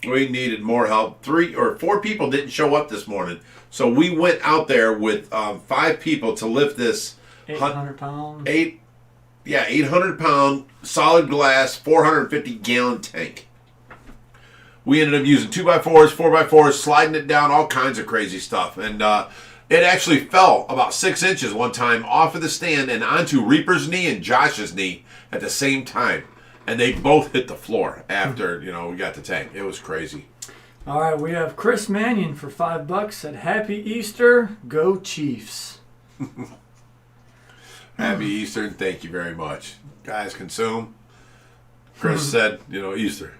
We needed more help. 3 or 4 people didn't show up this morning, so we went out there with 5 people to lift this 800-pound. 800-pound solid glass, 450-gallon tank. We ended up using 2x4s, 4x4s, sliding it down, all kinds of crazy stuff, and it actually fell about 6 inches one time off of the stand and onto Reaper's knee and Josh's knee at the same time. And they both hit the floor after, we got the tank. It was crazy. All right, we have Chris Mannion for $5. Said, Happy Easter, go Chiefs. Happy Easter, and thank you very much. Guys, consume. Chris said, Easter.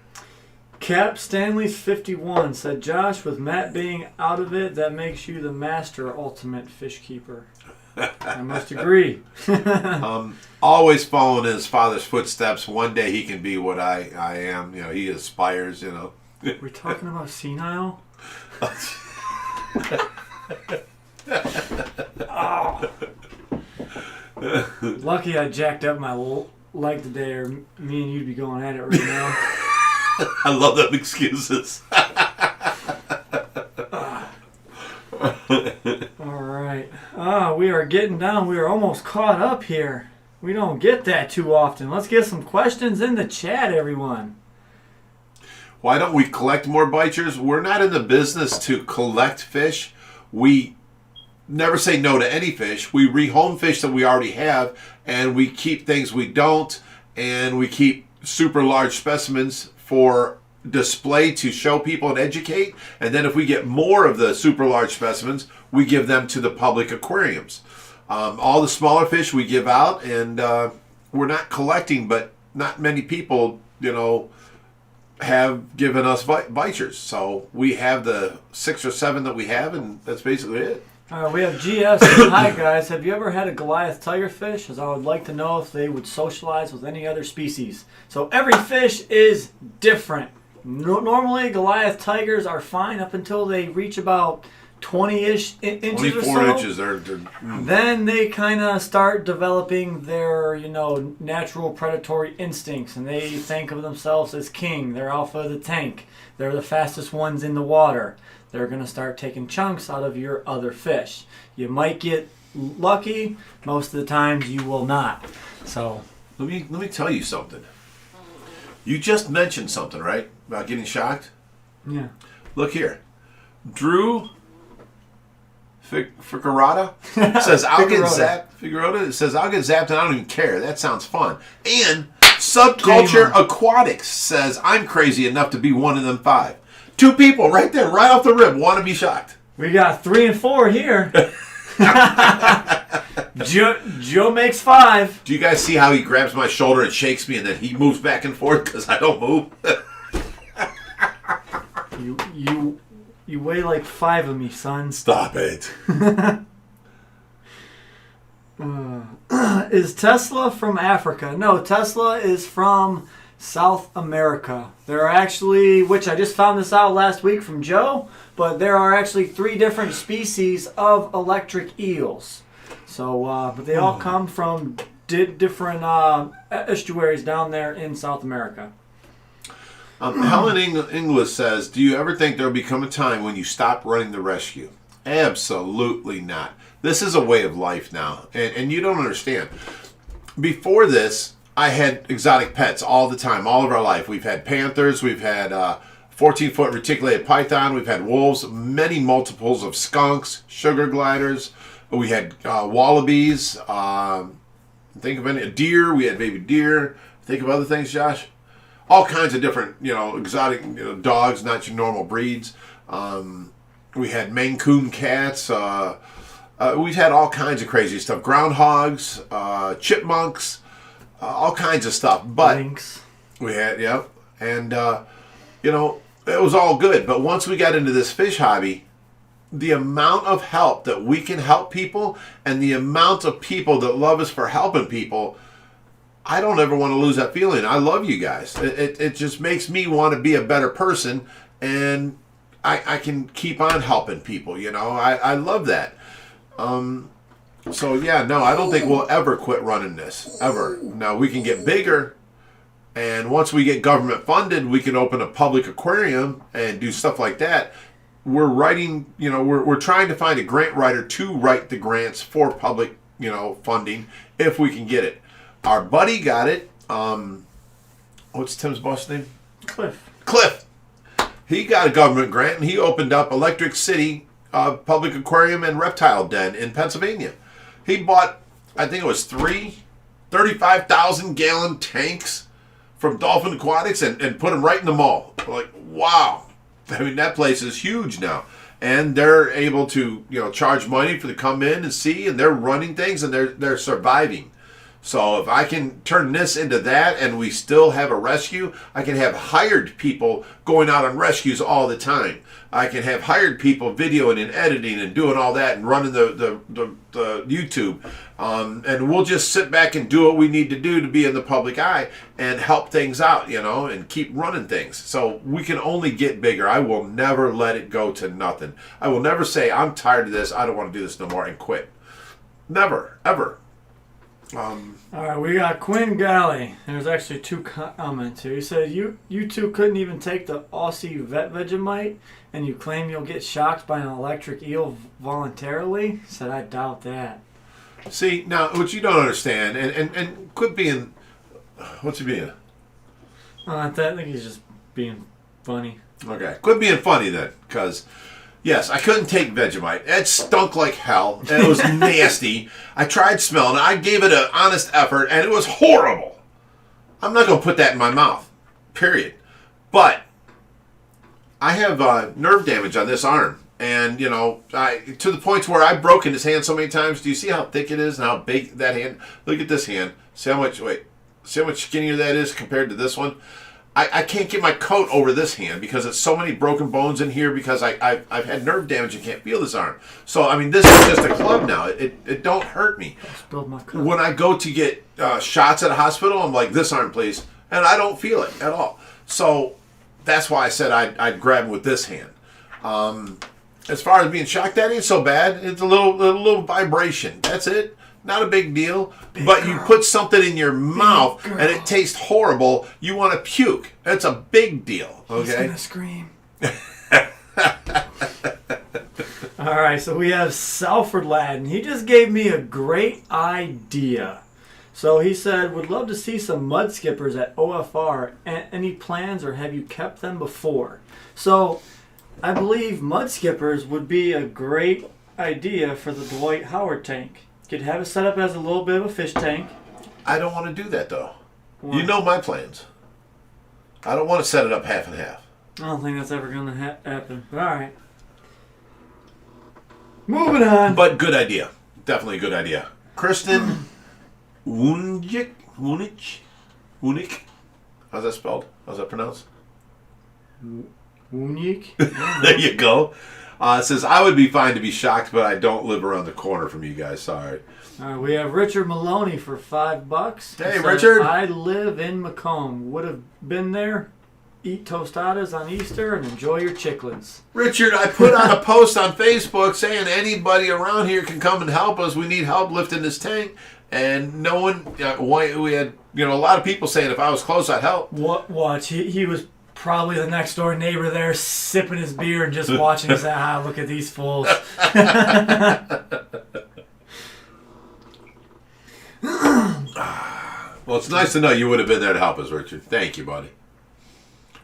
Cap Stanley's 51 said, Josh, with Matt being out of it, that makes you the master ultimate fish keeper. I must agree. Always following in his father's footsteps. One day he can be what I am. He aspires, We're talking about senile? Oh. Lucky I jacked up my leg today, or me and you'd be going at it right now. I love them excuses. All right. We are getting down. We are almost caught up here. We don't get that too often. Let's get some questions in the chat, everyone. Why don't we collect more bichers? We're not in the business to collect fish. We never say no to any fish. We rehome fish that we already have, and we keep things we don't, and we keep super large specimens for display to show people and educate. And then if we get more of the super large specimens, we give them to the public aquariums. All the smaller fish we give out, and we're not collecting, but not many people, have given us bichers. So we have the 6 or 7 that we have, and that's basically it. We have GS. Hi, guys. Have you ever had a Goliath tigerfish? As I would like to know if they would socialize with any other species. So every fish is different. Normally, Goliath tigers are fine up until they reach about 20-ish inches or so. 24 inches. Then they kind of start developing their, natural predatory instincts, and they think of themselves as king. They're alpha of the tank. They're the fastest ones in the water. They're going to start taking chunks out of your other fish. You might get lucky. Most of the times you will not. So let me tell you something. You just mentioned something, right? About getting shocked? Yeah. Look here. Drew Figueroa says, I'll get zapped. Figueroa, it says, I'll get zapped and I don't even care. That sounds fun. And Subculture Aquatics says, I'm crazy enough to be one of them 5. 2 people right there, right off the rib, want to be shocked. We got 3 and 4 here. Joe makes 5. Do you guys see how he grabs my shoulder and shakes me, and then he moves back and forth because I don't move? You weigh like 5 of me, son. Stop it. Is Tesla from Africa? No, Tesla is from South America. There are actually, which I just found this out last week from Joe, but there are actually 3 different species of electric eels. So, but they all come from different estuaries down there in South America. Helen Inglis says, do you ever think there will become a time when you stop running the rescue? Absolutely not. This is a way of life now, and you don't understand. Before this, I had exotic pets all the time, all of our life. We've had panthers, we've had 14-foot reticulated python, we've had wolves, many multiples of skunks, sugar gliders, we had wallabies, think of any, deer, we had baby deer, think of other things, Josh? All kinds of different, exotic dogs, not your normal breeds. We had Maine Coon cats, we've had all kinds of crazy stuff, groundhogs, chipmunks, all kinds of stuff, but Lynx. We had, and it was all good. But once we got into this fish hobby, the amount of help that we can help people, and the amount of people that love us for helping people, I don't ever want to lose that feeling. I love you guys. It just makes me want to be a better person, and I can keep on helping people. I love that. So, I don't think we'll ever quit running this, ever. Now, we can get bigger, and once we get government funded, we can open a public aquarium and do stuff like that. We're writing, we're trying to find a grant writer to write the grants for public, funding, if we can get it. Our buddy got it. What's Tim's boss name? Cliff. He got a government grant, and he opened up Electric City Public Aquarium and Reptile Den in Pennsylvania. He bought, I think it was 3 35,000-gallon tanks from Dolphin Aquatics and put them right in the mall. Like, wow. I mean, that place is huge now. And they're able to, charge money for to come in and see, and they're running things, and they're surviving. So if I can turn this into that and we still have a rescue, I can have hired people going out on rescues all the time. I can have hired people videoing and editing and doing all that and running the YouTube. And we'll just sit back and do what we need to do to be in the public eye and help things out, and keep running things. So we can only get bigger. I will never let it go to nothing. I will never say, I'm tired of this, I don't want to do this no more, and quit. Never, ever. All right, we got Quinn Galley. There's actually 2 comments here. He said, you 2 couldn't even take the Aussie vet Vegemite, and you claim you'll get shocked by an electric eel voluntarily? He said, I doubt that. See, now, what you don't understand, and quit being, what's he being? I think he's just being funny. Okay, quit being funny then, because... Yes, I couldn't take Vegemite. It stunk like hell, and it was nasty. I tried smelling it. I gave it an honest effort, and it was horrible. I'm not going to put that in my mouth, period. But I have nerve damage on this arm. And, you know, to the point where I've broken his hand so many times. Do you see how thick it is and how big that hand? Look at this hand. See how much skinnier that is compared to this one? I can't get my coat over this hand because it's so many broken bones in here because I've had nerve damage and can't feel this arm. So, I mean, this is just a club now. It don't hurt me. When I go to get shots at a hospital, I'm like, this arm, please. And I don't feel it at all. So that's why I said I'd grab him with this hand. As far as being shocked, that ain't so bad. It's a little vibration. That's it. Not a big deal. But you put something in your mouth and it tastes horrible. You want to puke. That's a big deal. Okay. He's gonna scream. All right. So we have Salford Lad, and he just gave me a great idea. So he said, would love to see some mud skippers at OFR. Any plans, or have you kept them before? So I believe mud skippers would be a great idea for the Dwight Howard tank. Could have it set up as a little bit of a fish tank. I don't want to do that, though. Why? You know my plans. I don't want to set it up half and half. I don't think that's ever going to happen. All right. Moving on. But good idea. Definitely a good idea. Kristen Wunich? How's that spelled? How's that pronounced? Wunich? There you go. Says, I would be fine to be shocked, but I don't live around the corner from you guys. Sorry. All right, we have Richard Maloney for $5. Hey, Richard. I live in Macomb. Would have been there. Eat tostadas on Easter and enjoy your Cichlids. Richard, I put out a post on Facebook saying anybody around here can come and help us. We need help lifting this tank. And no one, we had, a lot of people saying if I was close, I'd help. Watch. He was probably the next door neighbor there sipping his beer and just watching us. Look at these fools. Well, it's nice to know you would have been there to help us, Richard. Thank you, buddy.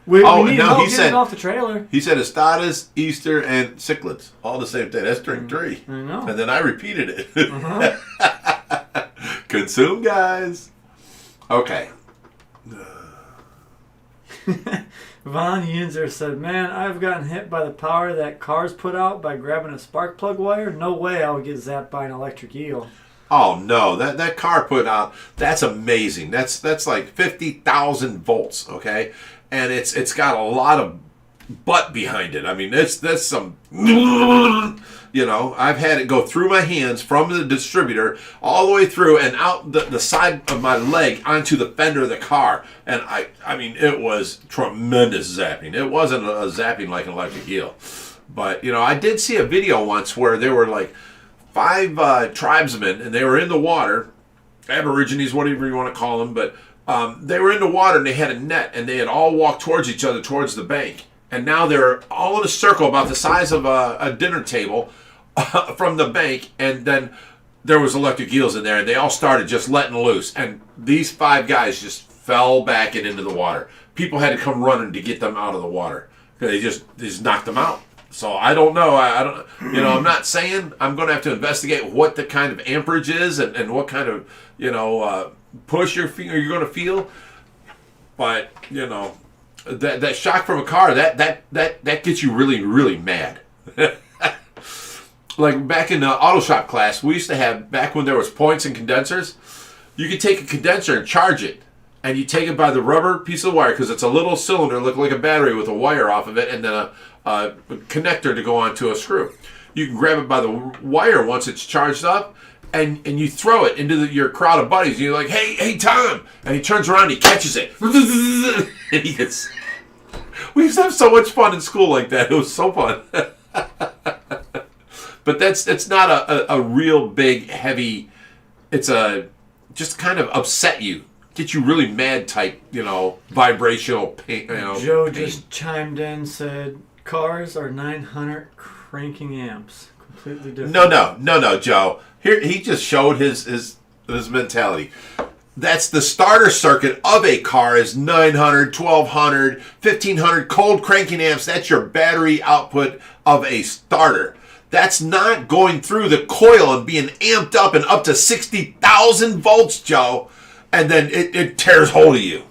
We need help getting off the trailer. He said Estadas, Easter, and Cichlids. All the same day. That's drink 3. I know. And then I repeated it. Consume, guys. Okay. Von Yinzer said, man, I've gotten hit by the power that cars put out by grabbing a spark plug wire. No way I would get zapped by an electric eel. Oh, no. That car put out, that's amazing. That's like 50,000 volts, okay? And it's got a lot of butt behind it. I mean, that's some... I've had it go through my hands from the distributor all the way through and out the side of my leg onto the fender of the car. And I mean, it was tremendous zapping. It wasn't a zapping like an electric eel. But, I did see a video once where there were like 5 tribesmen and they were in the water, aborigines, whatever you want to call them, but they were in the water and they had a net and they had all walked towards each other towards the bank. And now they're all in a circle about the size of a dinner table from the bank, and then there was electric eels in there, and they all started just letting loose. And these 5 guys just fell back and into the water. People had to come running to get them out of the water. They just knocked them out. So I don't know. I don't. I'm not saying I'm going to have to investigate what the kind of amperage is and what kind of push you're going to feel. But that shock from a car that gets you really, really mad. Like back in the auto shop class, we used to have, back when there was points and condensers, you could take a condenser and charge it. And you take it by the rubber piece of wire, because it's a little cylinder, look like a battery with a wire off of it, and then a connector to go onto a screw. You can grab it by the wire once it's charged up, and you throw it into your crowd of buddies. And you're like, hey, Tom! And he turns around and he catches it. And he gets... We used to have so much fun in school like that. It was so fun. But it's not a real big, heavy... It's just kind of upset you. Get you really mad type, vibrational pain. Joe just chimed in, said, cars are 900 cranking amps. Completely different. No, Joe. Here, he just showed his mentality. That's the starter circuit of a car is 900, 1200, 1500 cold cranking amps. That's your battery output of a starter. That's not going through the coil and being amped up and up to 60,000 volts, Joe. and then it tears hold of you.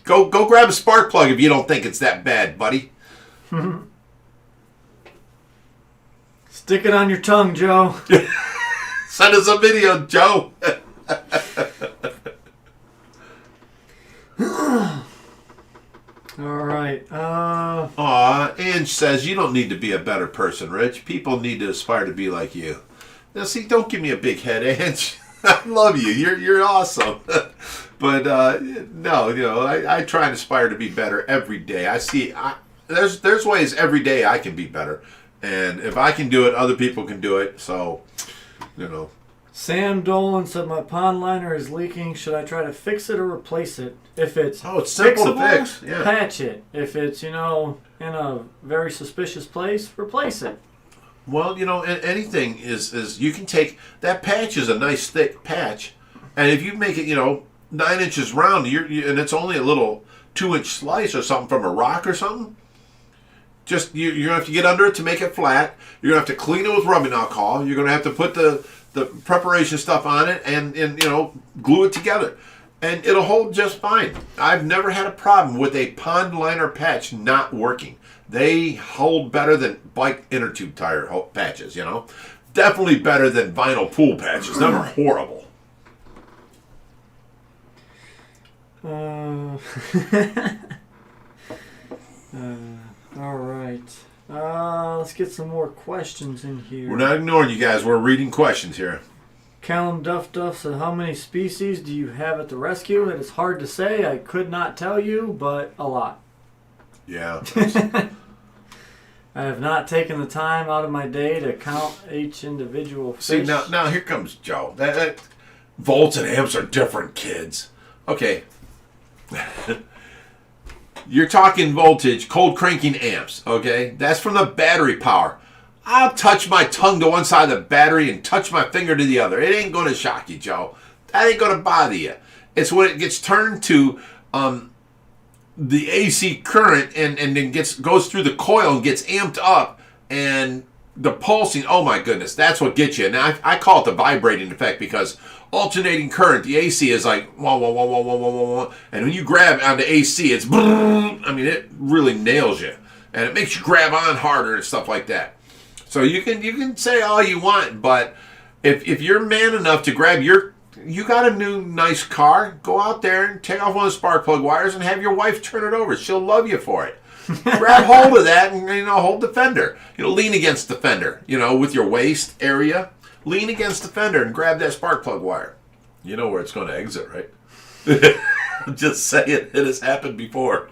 Go grab a spark plug if you don't think it's that bad, buddy. Stick it on your tongue, Joe. Send us a video, Joe. All right. Ange says, you don't need to be a better person, Rich. People need to aspire to be like you. Now, see, don't give me a big head, Ange. I love you. You're awesome. But, no, you know, I try and aspire to be better every day. There's ways every day I can be better. And if I can do it, other people can do it. So, you know. Sam Dolan said, my pond liner is leaking. Should I try to fix it or replace it? If it's it's simple fixable, to fix. Yeah. Patch it. If it's, you know, in a very suspicious place, replace it. Well, you know, anything is you can take, that patch is a nice thick patch. And if you make it, you know, 9 inches round, and it's only a little 2-inch slice or something from a rock or something, just you're going to have to get under it to make it flat. You're going to have to clean it with rubbing alcohol. You're going to have to put the preparation stuff on it and you know, glue it together. And it'll hold just fine. I've never had a problem with a pond liner patch not working. They hold better than bike inner tube tire patches, you know. Definitely better than vinyl pool patches. Them are horrible. All right. Let's get some more questions in here. We're not ignoring you guys. We're reading questions here. Callum Duff said, how many species do you have at the rescue? It is hard to say. I could not tell you, but a lot. Yeah. I have not taken the time out of my day to count each individual fish. See, now here comes Joe. That volts and amps are different, kids. Okay. You're talking voltage, cold cranking amps, okay? That's from the battery power. I'll touch my tongue to one side of the battery and touch my finger to the other. It ain't going to shock you, Joe. That ain't going to bother you. It's when it gets turned to the AC current and then goes through the coil and gets amped up and the pulsing. Oh, my goodness. That's what gets you. Now, I call it the vibrating effect because alternating current, the AC is like, wah, wah, wah, wah, wah, wah, wah, wah. And when you grab onto AC, it's, I mean, it really nails you. And it makes you grab on harder and stuff like that. So you can say all you want, but if you're man enough to grab you got a new nice car, go out there and take off one of the spark plug wires and have your wife turn it over. She'll love you for it. Grab hold of that and, you know, hold the fender. You know, lean against the fender, you know, with your waist area. Lean against the fender and grab that spark plug wire. You know where it's going to exit, right? I'm just saying, it has happened before.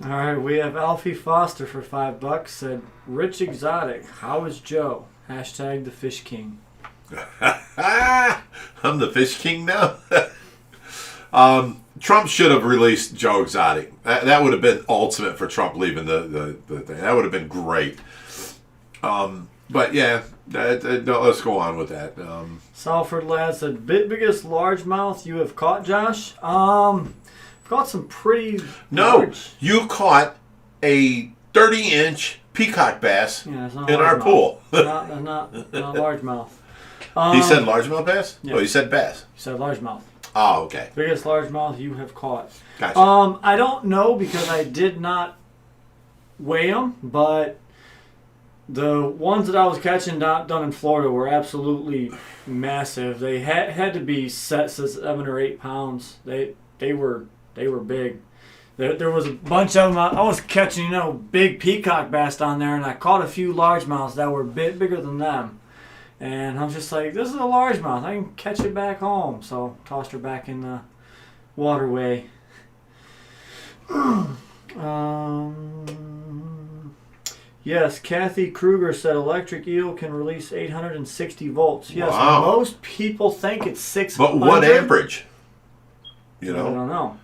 All right, we have Alfie Foster for $5. Said, Rich Exotic, how is Joe? Hashtag the Fish King. I'm the Fish King now. Trump should have released Joe Exotic. That would have been ultimate for Trump leaving the thing. That would have been great. But yeah, let's go on with that. Salford Lad said, biggest largemouth you have caught, Josh? I've caught some pretty large. You caught a 30-inch peacock bass in our pool. not largemouth. He said largemouth bass? Yeah. Oh, he said bass. He said largemouth. Oh, okay. Biggest largemouth you have caught. Gotcha. I don't know because I did not weigh them, but the ones that I was catching done in Florida were absolutely massive. They had to be set to 7 or 8 pounds. They were big. There was a bunch of them. I was catching, big peacock bass down there, and I caught a few largemouths that were a bit bigger than them. And I'm just like, this is a largemouth. I can catch it back home. So tossed her back in the waterway. Yes, Kathy Kruger said electric eel can release 860 volts. Yes, wow. Most people think it's 600. But what amperage? I don't know.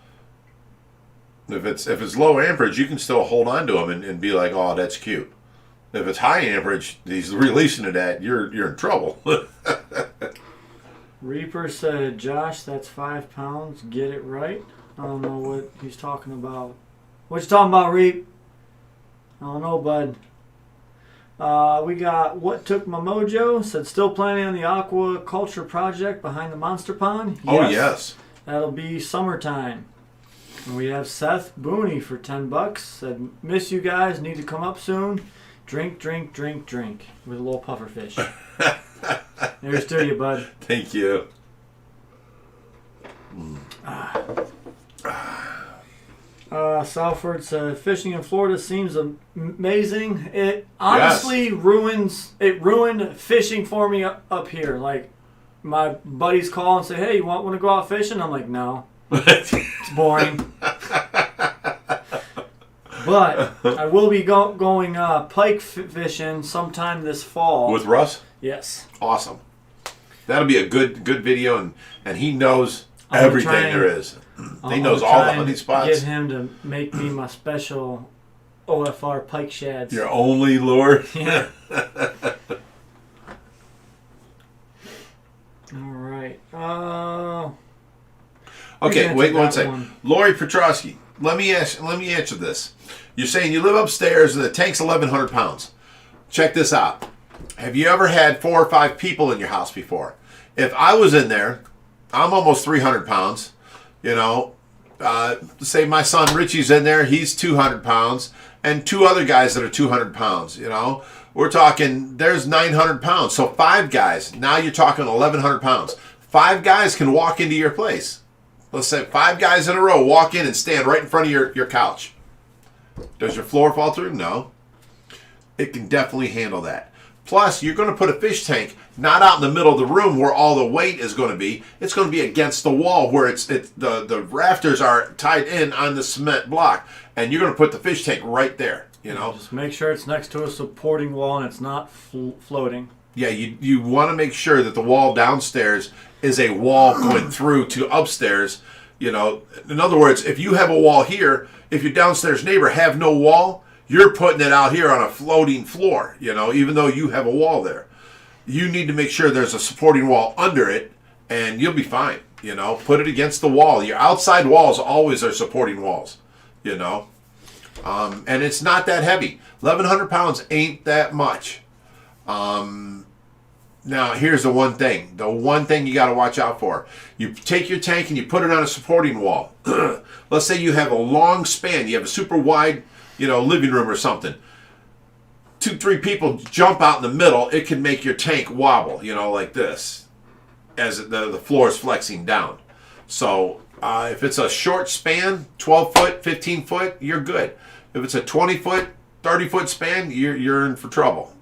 If it's low amperage, you can still hold on to them and be like, oh, that's cute. If it's high amperage, he's releasing it at, you're in trouble. Reaper said, Josh, that's 5 pounds. Get it right. I don't know what he's talking about. What you talking about, Reap? I don't know, bud. We got What Took My Mojo. Said still planning on the aquaculture project behind the monster pond. Yes. Oh, yes. That'll be summertime. And we have Seth Booney for $10. Said, miss you guys. Need to come up soon. Drink, drink, drink, drink. With a little puffer fish. There's to you, bud. Thank you. Salford said, fishing in Florida seems amazing. It honestly ruined fishing for me up here. Like, my buddies call and say, hey, you want to go out fishing? I'm like, no. It's boring. But I will be going pike fishing sometime this fall. With Russ? Yes. Awesome. That'll be a good video, and he knows everything there is. He knows all the hunting spots. Get him to make me my special OFR pike shads. Your only lure? Yeah. All right. Okay, wait one second. Lori Petrosky, let me answer this. You're saying you live upstairs and the tank's 1,100 pounds. Check this out. Have you ever had 4 or 5 people in your house before? If I was in there, I'm almost 300 pounds. You know, say my son Richie's in there, he's 200 pounds, and 2 other guys that are 200 pounds, you know. We're talking, there's 900 pounds. So 5 guys, now you're talking 1,100 pounds. 5 guys can walk into your place. Let's say 5 guys in a row walk in and stand right in front of your couch. Does your floor fall through? No. It can definitely handle that. Plus, you're going to put a fish tank not out in the middle of the room where all the weight is going to be. It's going to be against the wall where the rafters are tied in on the cement block, and you're going to put the fish tank right there. You know, just make sure it's next to a supporting wall and it's not floating. Yeah, you want to make sure that the wall downstairs is a wall going through to upstairs. You know, in other words, if you have a wall here, if your downstairs neighbor have no wall, you're putting it out here on a floating floor, you know, even though you have a wall there. You need to make sure there's a supporting wall under it, and you'll be fine, you know. Put it against the wall. Your outside walls always are supporting walls, you know. And it's not that heavy. 1,100 pounds ain't that much. Now, here's the one thing. The one thing you got to watch out for. You take your tank and you put it on a supporting wall. Let's say you have a long span. You have a super wide, you know, living room or something. 2, 3 people jump out in the middle. It can make your tank wobble, you know, like this, as the floor is flexing down. So if it's a short span, 12 foot, 15 foot, you're good. If it's a 20 foot, 30 foot span, you're in for trouble.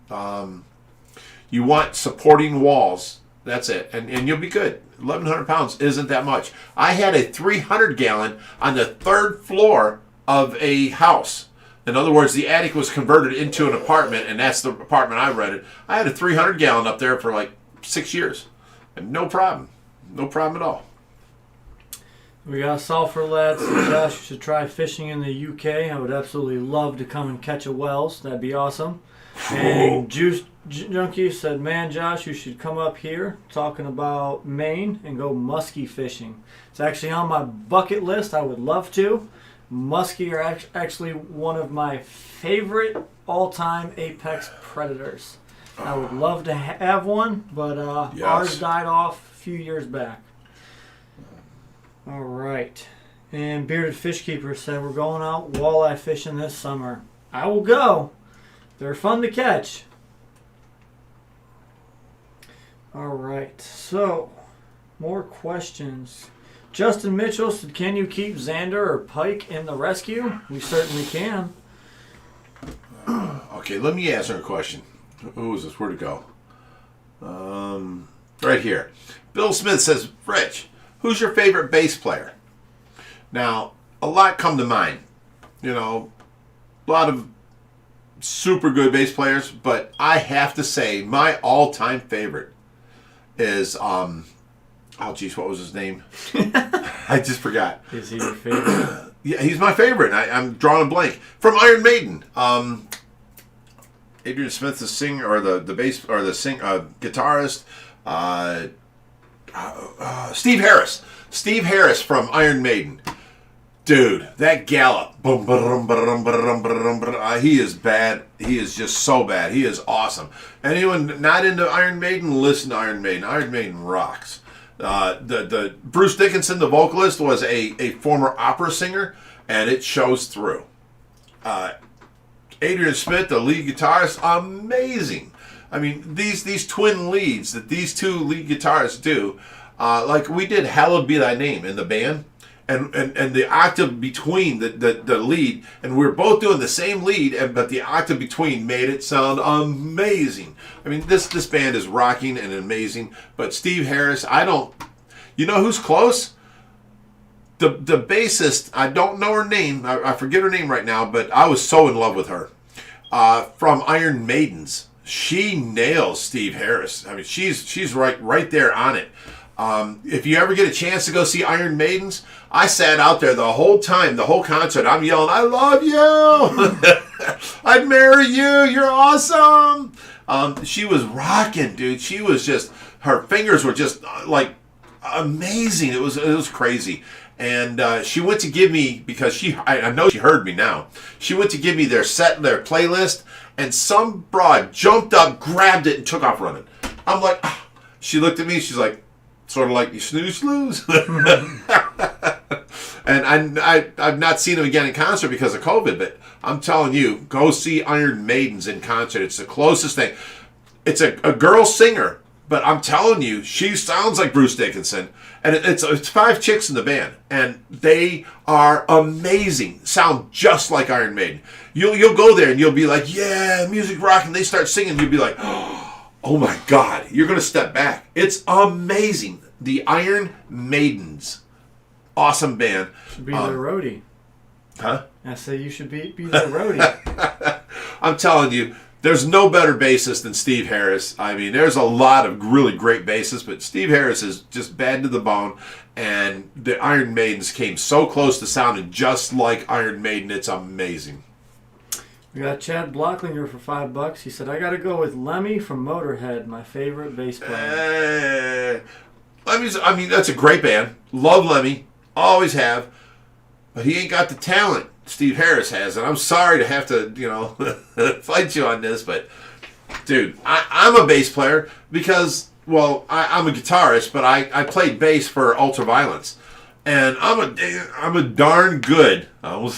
You want supporting walls. That's it. And you'll be good. 1,100 pounds isn't that much. I had a 300 gallon on the 3rd floor of a house. In other words, the attic was converted into an apartment, and that's the apartment I rented. I had a 300 gallon up there for like 6 years. And no problem. No problem at all. We got Sulphur Lads. Josh, you should try fishing in the UK. I would absolutely love to come and catch a Wells. That'd be awesome. And Juice Junkie said, man, Josh, you should come up here talking about Maine and go muskie fishing. It's actually on my bucket list. I would love to. Muskie are actually one of my favorite all-time apex predators. I would love to have one, but ours died off a few years back. All right. And Bearded Fish Keeper said, we're going out walleye fishing this summer. I will go. They're fun to catch. All right. So, more questions. Justin Mitchell said, can you keep Xander or Pike in the rescue? We certainly can. Okay, let me answer a question. Who is this? Where'd it go? Right here. Bill Smith says, Rich, who's your favorite bass player? Now, a lot come to mind. You know, a lot of super good bass players, but I have to say my all-time favorite is, oh geez, what was his name? I just forgot. Is he your favorite? Yeah, he's my favorite. I'm drawing a blank. From Iron Maiden. Adrian Smith, the singer, or the bass, or the guitarist. Steve Harris. Steve Harris from Iron Maiden. Dude, that gallop. Boom, ba-dum, ba-dum, ba-dum, ba-dum, ba-dum. He is bad. He is just so bad. He is awesome. Anyone not into Iron Maiden, listen to Iron Maiden. Iron Maiden rocks. The Bruce Dickinson, the vocalist, was a former opera singer, and it shows through. Adrian Smith, the lead guitarist, amazing. I mean, these twin leads that these two lead guitarists do, like we did Hallowed Be Thy Name in the band, and the octave between the lead, and we were both doing the same lead, but the octave between made it sound amazing. I mean, this band is rocking and amazing, but Steve Harris, you know who's close? The bassist, I don't know her name, I forget her name right now, but I was so in love with her. From Iron Maidens. She nails Steve Harris. I mean, she's right there on it. If you ever get a chance to go see Iron Maidens, I sat out there the whole time, the whole concert. I'm yelling, "I love you! I'd marry you! You're awesome!" She was rocking, dude. She was just, her fingers were just like amazing. It was crazy. And she went to give me, because I know she heard me now. She went to give me their playlist, and some broad jumped up, grabbed it, and took off running. I'm like, ah. She looked at me. She's like, sort of like, you snooze, lose. And I've not seen them again in concert because of COVID, but I'm telling you, go see Iron Maidens in concert. It's the closest thing. It's a girl singer, but I'm telling you, she sounds like Bruce Dickinson. And it's 5 chicks in the band, and they are amazing. Sound just like Iron Maiden. You'll go there and you'll be like, yeah, music rock, and they start singing. You'll be like, oh my God, you're gonna step back. It's amazing. The Iron Maidens, awesome band. Should be their roadie. Huh? I say you should be their roadie. I'm telling you. There's no better bassist than Steve Harris. I mean, there's a lot of really great bassists, but Steve Harris is just bad to the bone. And the Iron Maidens came so close to sounding just like Iron Maiden. It's amazing. We got Chad Blocklinger for $5. He said, "I got to go with Lemmy from Motorhead, my favorite bass player." I mean, that's a great band. Love Lemmy. Always have. But he ain't got the talent Steve Harris has, and I'm sorry to have to, fight you on this, but dude, I'm a bass player because, well, I'm a guitarist, but I played bass for Ultraviolence, and I'm a darn good, I'm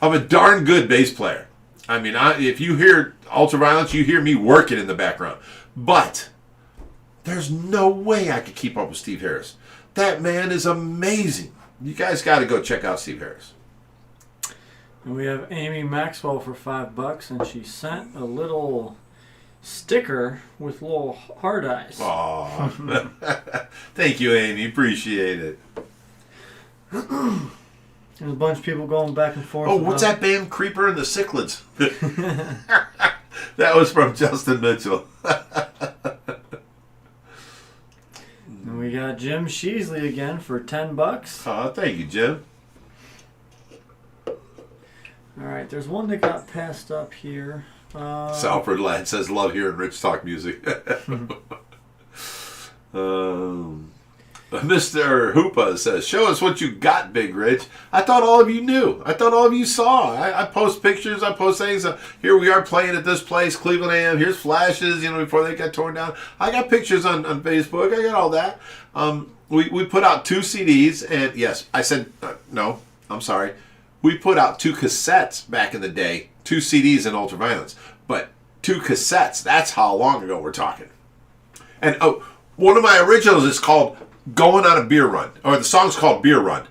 a darn good bass player. I mean, if you hear Ultraviolence, you hear me working in the background, but there's no way I could keep up with Steve Harris. That man is amazing. You guys got to go check out Steve Harris. And we have Amy Maxwell for $5, and she sent a little sticker with little heart eyes. Aww. Thank you, Amy. Appreciate it. There's a bunch of people going back and forth. Oh, what's that band, Creeper and the Cichlids? That was from Justin Mitchell. And we got Jim Sheasley again for $10. Oh, thank you, Jim. All right, there's one that got passed up here. Salford Lad says, love hearing Rich talk music. Mr. Hoopa says, show us what you got, Big Rich. I thought all of you knew. I thought all of you saw. I post pictures. I post things. Here we are playing at this place, Cleveland AM. Here's flashes, before they got torn down. I got pictures on Facebook. I got all that. We put out 2 CDs. And yes, I said, no, I'm sorry. We put out 2 cassettes back in the day, 2 CDs in Ultraviolence, but 2 cassettes. That's how long ago we're talking. And one of my originals is called Going on a Beer Run, or the song's called Beer Run.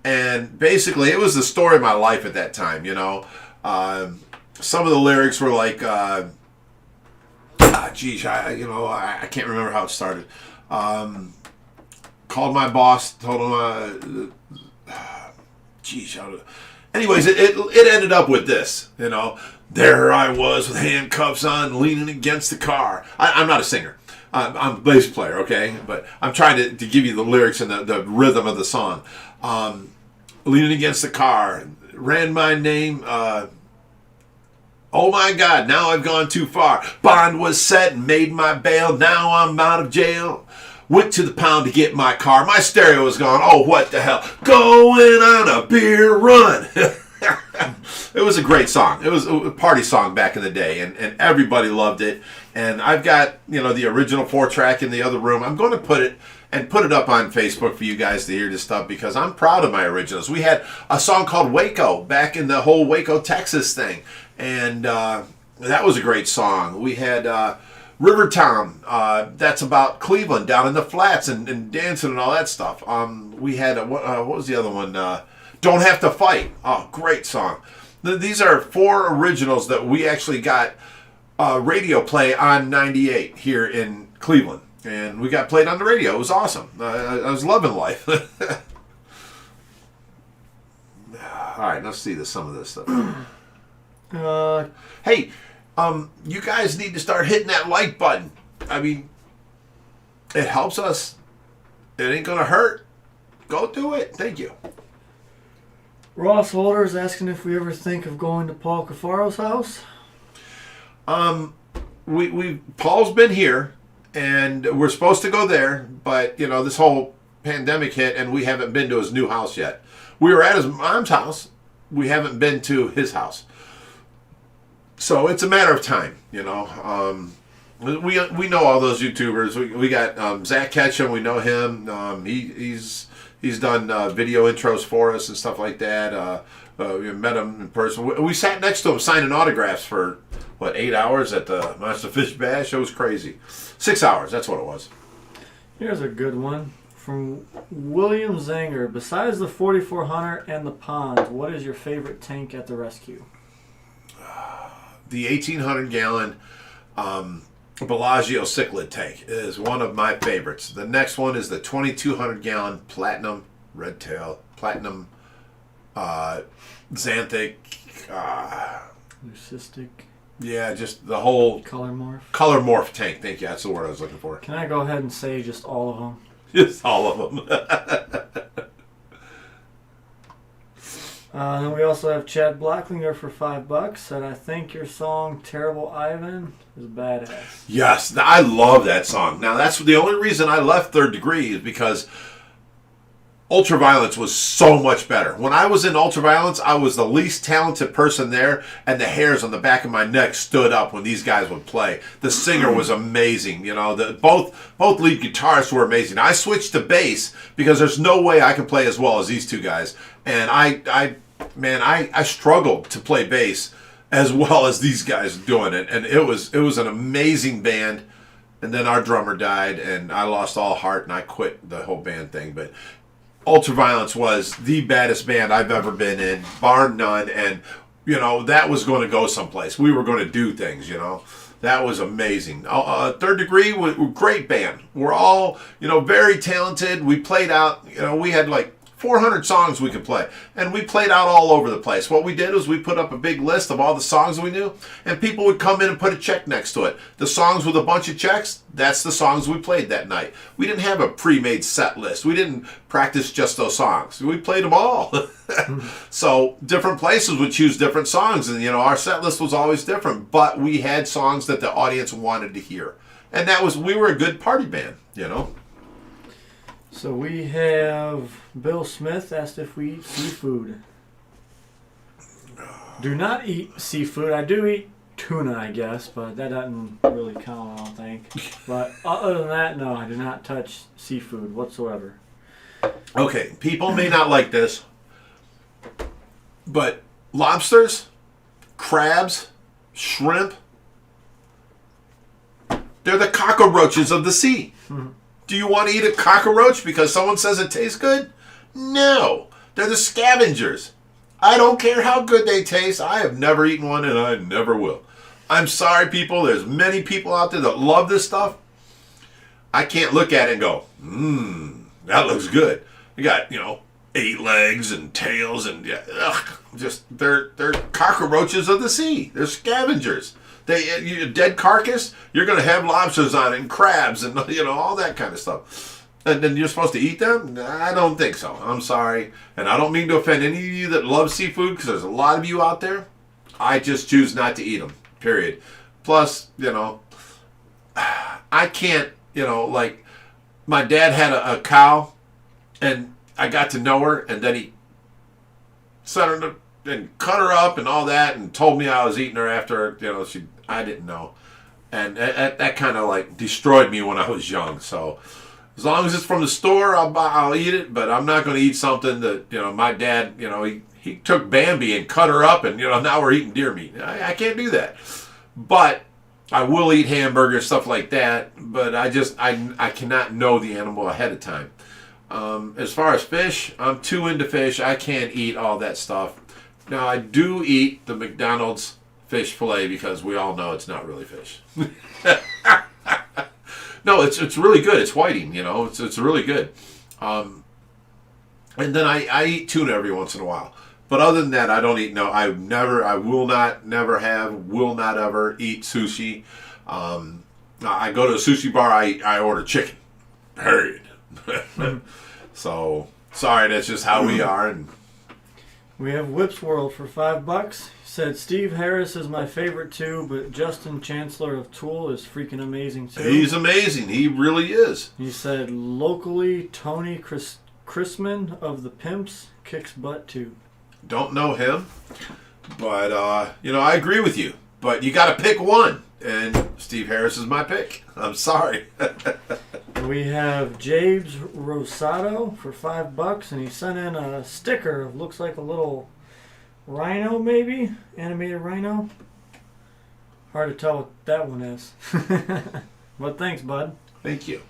And basically, it was the story of my life at that time, Some of the lyrics were like, I can't remember how it started. Called my boss, told him, anyways, it ended up with this, There I was with handcuffs on, leaning against the car. I'm not a singer. I'm a bass player, okay? But I'm trying to give you the lyrics and the rhythm of the song. Leaning against the car, ran my name. Oh my God, now I've gone too far. Bond was set and made my bail. Now I'm out of jail. Went to the pound to get my car. My stereo was gone. Oh, what the hell? Going on a beer run. It was a great song. It was a party song back in the day, and everybody loved it. And I've got, the original 4-track in the other room. I'm going to put it up on Facebook for you guys to hear this stuff because I'm proud of my originals. We had a song called Waco back in the whole Waco, Texas thing. And that was a great song. We had Rivertown, that's about Cleveland, down in the flats and dancing and all that stuff. We had, what was the other one? Don't Have to Fight. Oh, great song. These are 4 originals that we actually got radio play on 98 here in Cleveland. And we got played on the radio. It was awesome. I was loving life. All right, let's see some of this stuff. Hey, you guys need to start hitting that like button. I mean, it helps us. It ain't going to hurt. Go do it. Thank you. Ross Holder is asking if we ever think of going to Paul Cafaro's house. Paul's been here, and we're supposed to go there, but this whole pandemic hit, and we haven't been to his new house yet. We were at his mom's house. We haven't been to his house, so it's a matter of time. We know all those YouTubers. We got Zach Ketchum. We know him. He's done video intros for us and stuff like that. We met him in person. We sat next to him signing autographs for, 8 hours at the Monster Fish Bash? It was crazy. 6 hours, that's what it was. Here's a good one from William Zanger. Besides the 4400 and the ponds, what is your favorite tank at the rescue? The 1,800-gallon Bellagio Cichlid tank is one of my favorites. The next one is the 2,200-gallon Platinum Redtail, Platinum Xanthic, Leucistic. Yeah, just the whole color morph tank. Thank you. That's the word I was looking for. Can I go ahead and say just all of them? Just all of them. And we also have Chad Blacklinger for $5, and I think your song "Terrible Ivan" is badass. Yes, I love that song. Now that's the only reason I left Third Degree is because Ultraviolence was so much better. When I was in Ultraviolence, I was the least talented person there, and the hairs on the back of my neck stood up when these guys would play. The singer was amazing. Both lead guitarists were amazing. I switched to bass because there's no way I can play as well as these two guys. And I struggled to play bass as well as these guys doing it. And it was an amazing band. And then our drummer died, and I lost all heart, and I quit the whole band thing. But Ultraviolence was the baddest band I've ever been in, bar none, and, that was going to go someplace. We were going to do things, That was amazing. Third Degree, great band. We're all, very talented. We played out, we had 400 songs we could play, and we played out all over the place. What we did was we put up a big list of all the songs we knew, and people would come in and put a check next to it. The songs with a bunch of checks, that's the songs we played that night. We didn't have a pre-made set list. We didn't practice just those songs. We played them all. So different places would choose different songs, and our set list was always different, but we had songs that the audience wanted to hear, and we were a good party band. So we have Bill Smith asked if we eat seafood. Do not eat seafood. I do eat tuna, I guess, but that doesn't really count, I don't think. But other than that, no, I do not touch seafood whatsoever. Okay, people may not like this, but lobsters, crabs, shrimp, they're the cockroaches of the sea. Mm-hmm. Do you want to eat a cockroach because someone says it tastes good? No. They're the scavengers. I don't care how good they taste. I have never eaten one, and I never will. I'm sorry, people. There's many people out there that love this stuff. I can't look at it and go, that looks good. You got, 8 legs and tails and they're cockroaches of the sea. They're scavengers. A dead carcass, you're going to have lobsters on it and crabs and all that kind of stuff. And then you're supposed to eat them? I don't think so. I'm sorry. And I don't mean to offend any of you that love seafood, because there's a lot of you out there. I just choose not to eat them, period. Plus, I can't, my dad had a cow, and I got to know her, and then he set her and cut her up and all that, and told me I was eating her after, I didn't know. And that kind of like destroyed me when I was young. So as long as it's from the store, I'll eat it, but I'm not going to eat something that, my dad, he took Bambi and cut her up, and, now we're eating deer meat. I can't do that. But I will eat hamburgers, stuff like that, but I cannot know the animal ahead of time. As far as fish, I'm too into fish. I can't eat all that stuff. Now, I do eat the McDonald's fish fillet because we all know it's not really fish. No, it's really good. It's whiting, It's really good. And then I eat tuna every once in a while. But other than that, I don't eat. No, I will not ever eat sushi. I go to a sushi bar. I order chicken. Period. So sorry, that's just how we are. And we have Whips World for $5. He said Steve Harris is my favorite too, but Justin Chancellor of Tool is freaking amazing too. He's amazing. He really is. He said locally Tony Chrisman of the Pimps kicks butt too. Don't know him, but I agree with you. But you got to pick one, and Steve Harris is my pick. I'm sorry. We have James Rosado for $5, and he sent in a sticker. Looks like a little rhino, maybe animated rhino. Hard to tell what that one is. But thanks, bud. Thank you.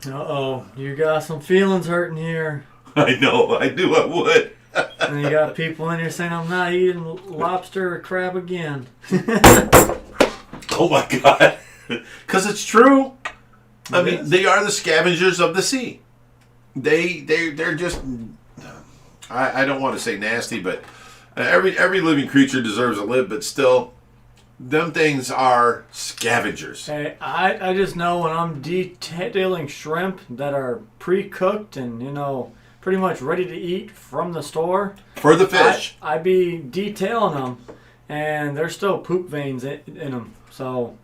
Uh-oh, you got some feelings hurting here. I know. I knew I would. And you got people in here saying I'm not eating lobster or crab again. Oh my God. Because it's true. I mean, they are the scavengers of the sea. They're just, I don't want to say nasty, but every living creature deserves to live, but still, them things are scavengers. Hey, I just know when I'm detailing shrimp that are pre-cooked and, pretty much ready to eat from the store. For the fish. I be detailing them, and there's still poop veins in them. So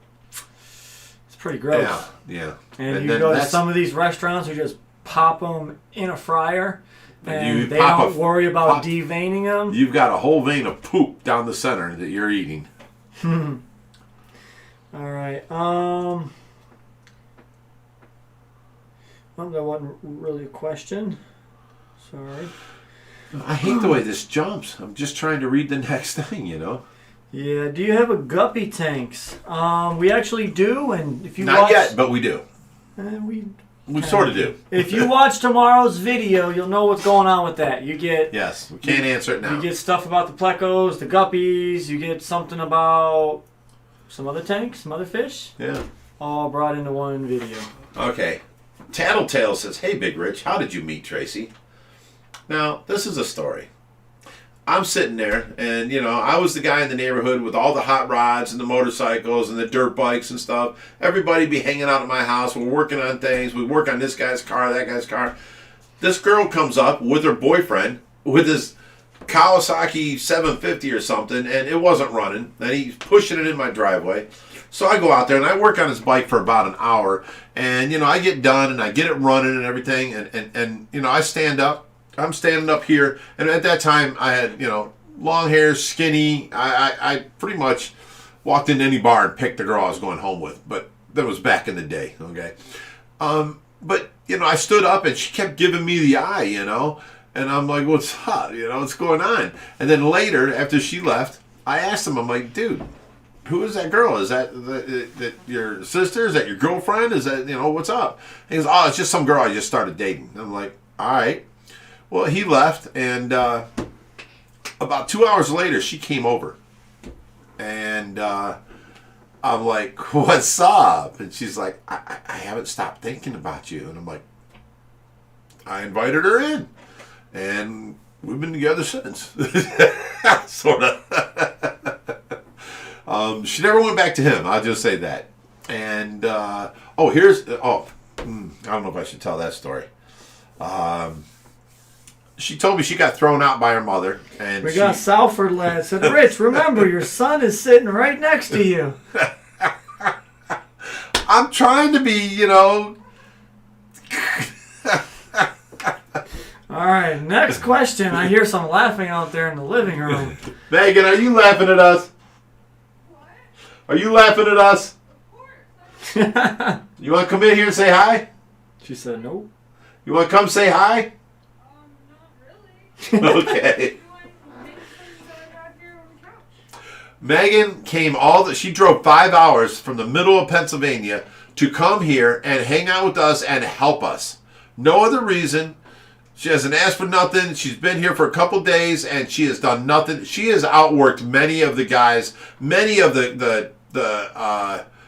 it's pretty gross. Yeah. And you go to some of these restaurants who just pop them in a fryer, and they don't worry about deveining them. You've got a whole vein of poop down the center that you're eating. All right. Well, that wasn't really a question. Sorry. I hate the way this jumps. I'm just trying to read the next thing, Yeah. Do you have a guppy tanks? We actually do, and if you not yet, but we do. We sort of do. If you watch tomorrow's video, you'll know what's going on with that. You get yes. We can't answer it now. You get stuff about the plecos, the guppies. You get something about some other tanks, some other fish. Yeah. All brought into one video. Okay. Tattletale says, "Hey, Big Rich, how did you meet Tracy?" Now, this is a story. I'm sitting there, and, I was the guy in the neighborhood with all the hot rods and the motorcycles and the dirt bikes and stuff. Everybody be hanging out at my house. We're working on things. We work on this guy's car, that guy's car. This girl comes up with her boyfriend with his Kawasaki 750 or something, and it wasn't running. And he's pushing it in my driveway. So I go out there, and I work on his bike for about an hour. And, I get done, and I get it running and everything. And I stand up. I'm standing up here, and at that time I had, long hair, skinny. I pretty much walked into any bar and picked the girl I was going home with, but that was back in the day, okay? But, I stood up, and she kept giving me the eye, and I'm like, what's up, what's going on? And then later, after she left, I asked him, I'm like, dude, who is that girl? Is that your sister? Is that your girlfriend? Is that, what's up? And he goes, oh, it's just some girl I just started dating. And I'm like, all right. Well, he left, and about 2 hours later, she came over. And I'm like, what's up? And she's like, I haven't stopped thinking about you. And I'm like, I invited her in. And we've been together since. Sort of. She never went back to him. I'll just say that. And, I don't know if I should tell that story. She told me she got thrown out by her mother. And we got Salford lad said, Rich, remember, your son is sitting right next to you. I'm trying to be, you know. All right, next question. I hear some laughing out there in the living room. Megan, are you laughing at us? What? Are you laughing at us? Of course. You want to come in here and say hi? She said nope. You want to come say hi? Not really. Okay. You want to make things that I got here on the couch? Megan came she drove 5 hours from the middle of Pennsylvania to come here and hang out with us and help us. No other reason. She hasn't asked for nothing. She's been here for a couple days and she has done nothing. She has outworked many of the guys, many of the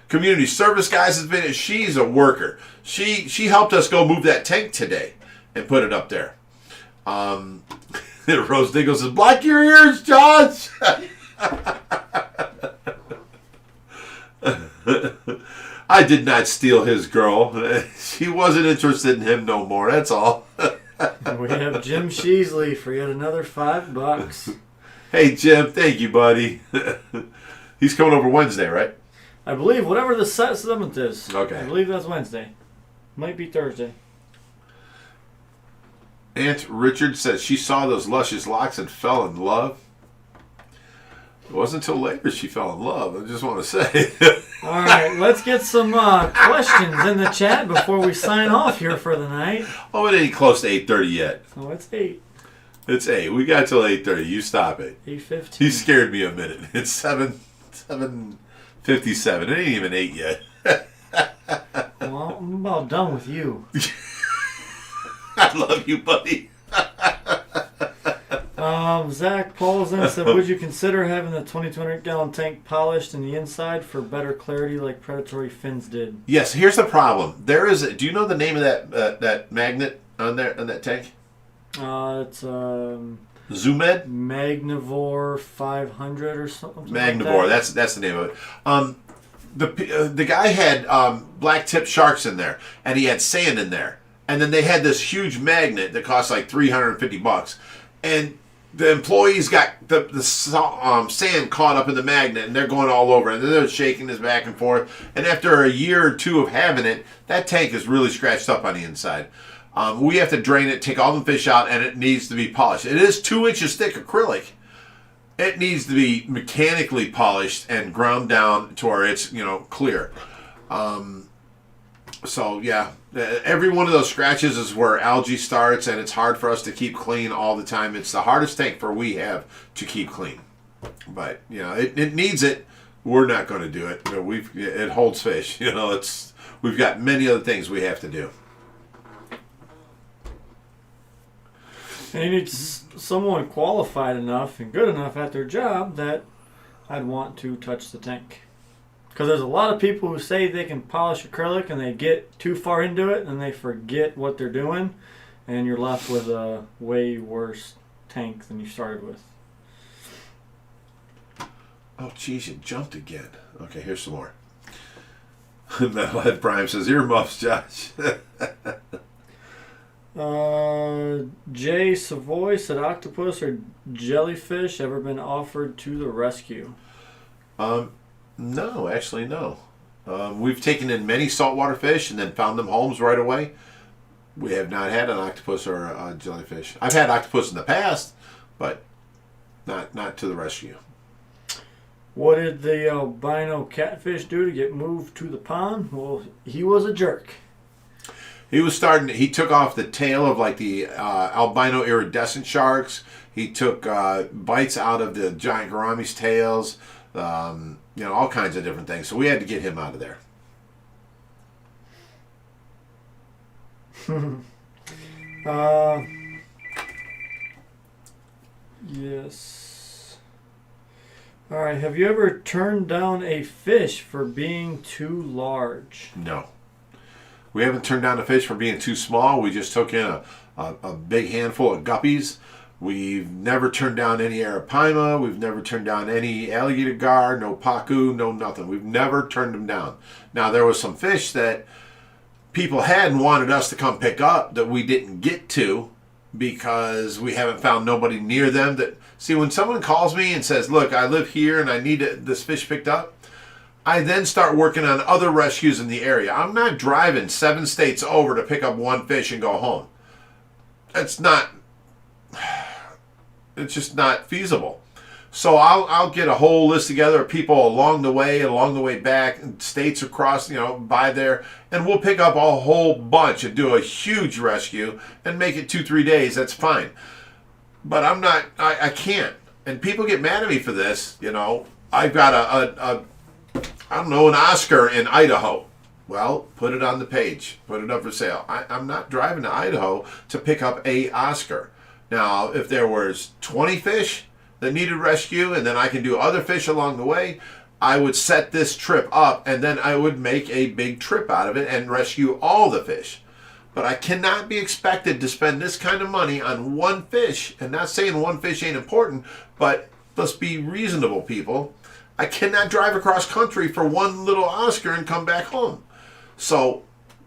community service guys has been. She's a worker. She helped us go move that tank today and put it up there. Rose Dingle says, "Block your ears, Josh." I did not steal his girl. She wasn't interested in him no more. That's all. We have Jim Sheasley for yet another $5. Hey, Jim. Thank you, buddy. He's coming over Wednesday, right? I believe whatever the 7th is. Okay. I believe that's Wednesday. Might be Thursday. Aunt Richard says she saw those luscious locks and fell in love. It wasn't until later she fell in love. I just want to say. All right, let's get some questions in the chat before we sign off here for the night. Oh, it ain't close to 8:30 yet. Oh, it's 8. It's 8. We got till 8:30. You stop it. 8:15. He scared me a minute. It's 7:57. It ain't even 8 yet. Well, I'm about done with you. I love you, buddy. Zach Paulson said, would you consider having the 2,200-gallon tank polished in the inside for better clarity like predatory fins did? Yes, here's the problem. Do you know the name of that magnet on that tank? It's Zoomed? Magnivore 500 or something. Magnivore, like that. that's the name of it. The guy had black tip sharks in there, and he had sand in there. And then they had this huge magnet that cost like $350. And the employees got the sand caught up in the magnet, and they're going all over. And then they're shaking this back and forth. And after a year or two of having it, that tank is really scratched up on the inside. We have to drain it, take all the fish out, and it needs to be polished. It is 2 inches thick acrylic. It needs to be mechanically polished and ground down to where it's, clear. So, yeah, every one of those scratches is where algae starts, and it's hard for us to keep clean all the time. It's the hardest tank we have to keep clean. But, it needs it. We're not going to do it. But it holds fish. We've got many other things we have to do. And you need someone qualified enough and good enough at their job that I'd want to touch the tank. Because there's a lot of people who say they can polish acrylic and they get too far into it and they forget what they're doing, and you're left with a way worse tank than you started with. Oh, geez, it jumped again. Okay, here's some more. Metalhead Prime says, earmuffs, Josh. Jay Savoy said, octopus or jellyfish ever been offered to the rescue? No, actually, no. We've taken in many saltwater fish and then found them homes right away. We have not had an octopus or a jellyfish. I've had octopus in the past, but not to the rescue. What did the albino catfish do to get moved to the pond? Well, he was a jerk. He took off the tail of like the albino iridescent sharks. He took bites out of the giant gouramis tails, all kinds of different things. So we had to get him out of there. Yes. All right. Have you ever turned down a fish for being too large? No. We haven't turned down a fish for being too small. We just took in a big handful of guppies. We've never turned down any arapaima. We've never turned down any alligator gar, no pacu, no nothing. We've never turned them down. Now, there was some fish that people had and wanted us to come pick up that we didn't get to because we haven't found nobody near them. See, when someone calls me and says, look, I live here and I need this fish picked up, I then start working on other rescues in the area. I'm not driving 7 states over to pick up one fish and go home. It's just not feasible. So I'll get a whole list together of people along the way back, and states across, by there, and we'll pick up a whole bunch and do a huge rescue and make it 2-3 days. That's fine. But I can't. And people get mad at me for this. I've got an Oscar in Idaho. Well, put it on the page. Put it up for sale. I'm not driving to Idaho to pick up a Oscar. Now, if there was 20 fish that needed rescue, and then I can do other fish along the way, I would set this trip up, and then I would make a big trip out of it and rescue all the fish. But I cannot be expected to spend this kind of money on one fish. And not saying one fish ain't important, but let's be reasonable, people. I cannot drive across country for one little Oscar and come back home. So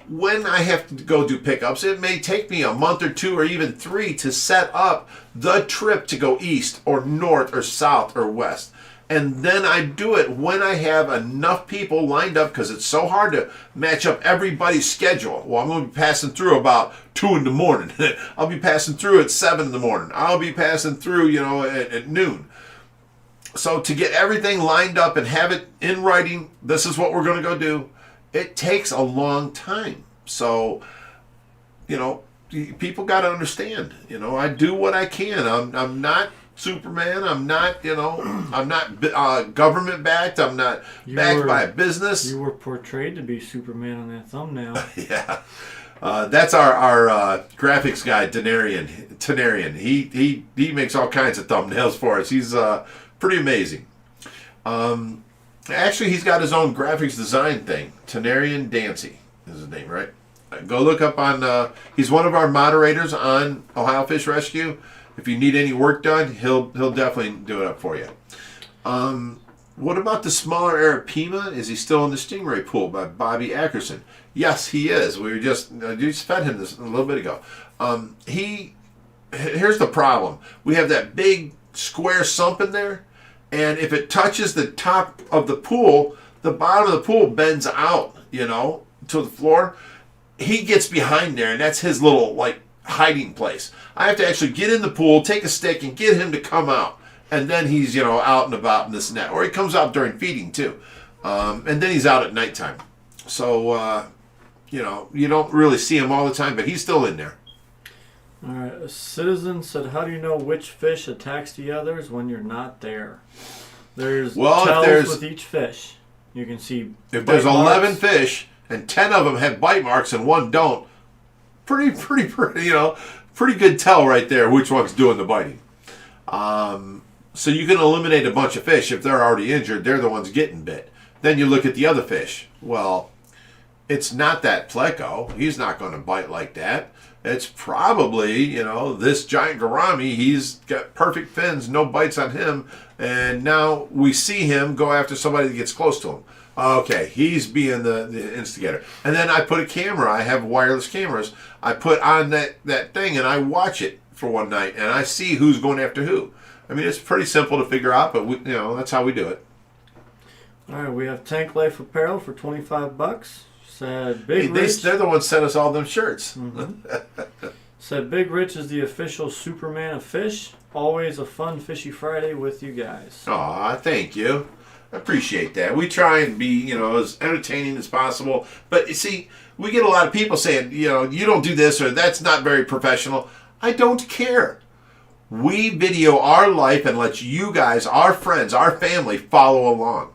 when I have to go do pickups, it may take me a month or 2 or even 3 to set up the trip to go east or north or south or west. And then I do it when I have enough people lined up, because it's so hard to match up everybody's schedule. Well, I'm going to be passing through about 2 in the morning. I'll be passing through at 7 in the morning. I'll be passing through, at noon. So to get everything lined up and have it in writing, this is what we're going to go do, it takes a long time. So, people got to understand, I do what I can. I'm not Superman. I'm not, I'm not government backed. I'm not backed by a business. You were portrayed to be Superman on that thumbnail. Yeah. That's our graphics guy, Tenarian. He makes all kinds of thumbnails for us. He's pretty amazing. Actually, he's got his own graphics design thing. Tenarian Dancy is his name, right? Go look up on, he's one of our moderators on Ohio Fish Rescue. If you need any work done, he'll definitely do it up for you. What about the smaller Arapima? Is he still in the Stingray pool by Bobby Ackerson? Yes, he is. I just fed him this a little bit ago. Here's the problem. We have that big square sump in there, and if it touches the top of the pool, the bottom of the pool bends out, to the floor. He gets behind there, and that's his little, hiding place. I have to actually get in the pool, take a stick, and get him to come out. And then he's, out and about in this net. Or he comes out during feeding, too. And then he's out at nighttime. So, you don't really see him all the time, but he's still in there. All right. A citizen said, how do you know which fish attacks the others when you're not there? There's tells with each fish. You can see if there's 11 fish and 10 of them have bite marks and 1 don't, pretty good tell right there which one's doing the biting. So you can eliminate a bunch of fish. If they're already injured, they're the ones getting bit. Then you look at the other fish. Well, it's not that pleco. He's not going to bite like that. It's probably, this giant gourami. He's got perfect fins, no bites on him. And now we see him go after somebody that gets close to him. Okay, he's being the instigator. And then I put a camera. I have wireless cameras. I put on that thing and I watch it for one night. And I see who's going after who. I mean, it's pretty simple to figure out, but that's how we do it. All right, we have Tank Life Apparel for $25. Said Big Rich. They're the ones that sent us all them shirts. Mm-hmm. Said Big Rich is the official Superman of fish. Always a fun Fishy Friday with you guys. Aw, thank you. I appreciate that. We try and be, as entertaining as possible. But you see, we get a lot of people saying, you don't do this or that's not very professional. I don't care. We video our life and let you guys, our friends, our family follow along.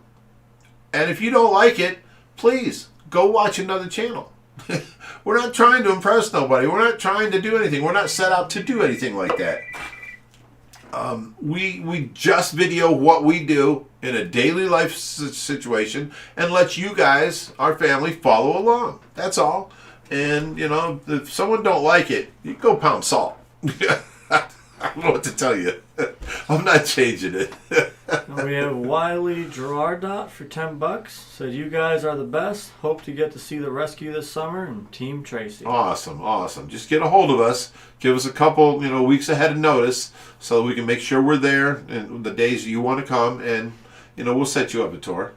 And if you don't like it, please go watch another channel. We're not trying to impress nobody. We're not trying to do anything. We're not set out to do anything like that. We just video what we do in a daily life situation and let you guys, our family, follow along. That's all. And, if someone don't like it, you go pound salt. I don't know what to tell you. I'm not changing it. We have Wiley Gerardot for $10. Said you guys are the best. Hope to get to see the rescue this summer and Team Tracy. Awesome. Just get a hold of us. Give us a couple, weeks ahead of notice so that we can make sure we're there and the days you want to come, and we'll set you up a tour.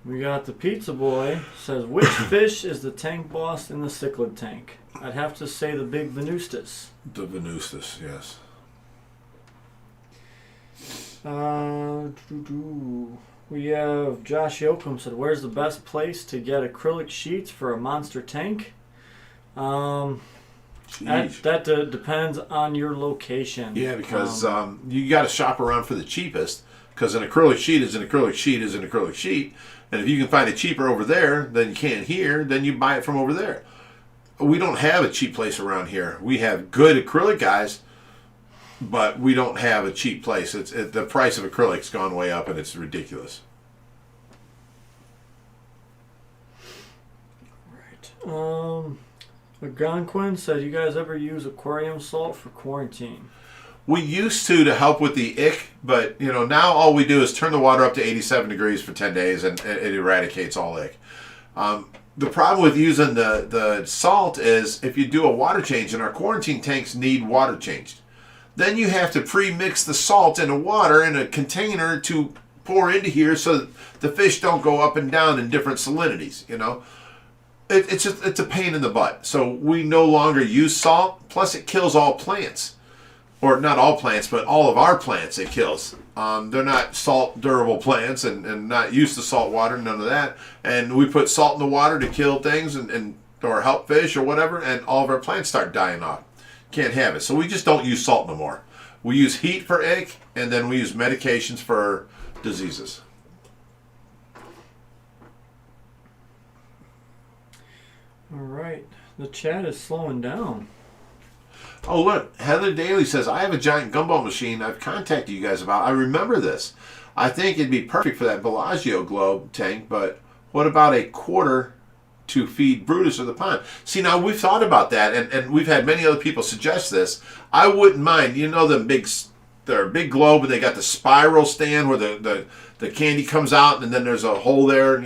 We got the pizza boy. Says, which fish is the tank boss in the cichlid tank? I'd have to say the big Venustus. The Venustus, yes. We have Josh Yoakum said, where's the best place to get acrylic sheets for a monster tank? That depends on your location. Yeah, because you got to shop around for the cheapest, because an acrylic sheet is an acrylic sheet is an acrylic sheet. And if you can find it cheaper over there than you can here, then you buy it from over there. We don't have a cheap place around here. We have good acrylic guys, but we don't have a cheap place. The price of acrylic's gone way up, and it's ridiculous. Right. Algonquin said, you guys ever use aquarium salt for quarantine? We used to help with the ick, but now all we do is turn the water up to 87 degrees for 10 days, and it eradicates all ick. The problem with using the salt is if you do a water change, and our quarantine tanks need water changed, then you have to pre-mix the salt in the water in a container to pour into here so that the fish don't go up and down in different salinities, It's a pain in the butt. So we no longer use salt, plus it kills all plants. Or not all plants, but all of our plants it kills. They're not salt durable plants and not used to salt water, none of that. And we put salt in the water to kill things and or help fish or whatever, and all of our plants start dying off. Can't have it. So we just don't use salt no more. We use heat for ick, and then we use medications for diseases. All right. The chat is slowing down. Oh, look. Heather Daly says, I have a giant gumball machine I've contacted you guys about. I remember this. I think it'd be perfect for that Bellagio globe tank, but what about a quarter to feed Brutus or the pond? See, now we've thought about that, and we've had many other people suggest this. I wouldn't mind. They're a big globe, and they got the spiral stand where the candy comes out, and then there's a hole there,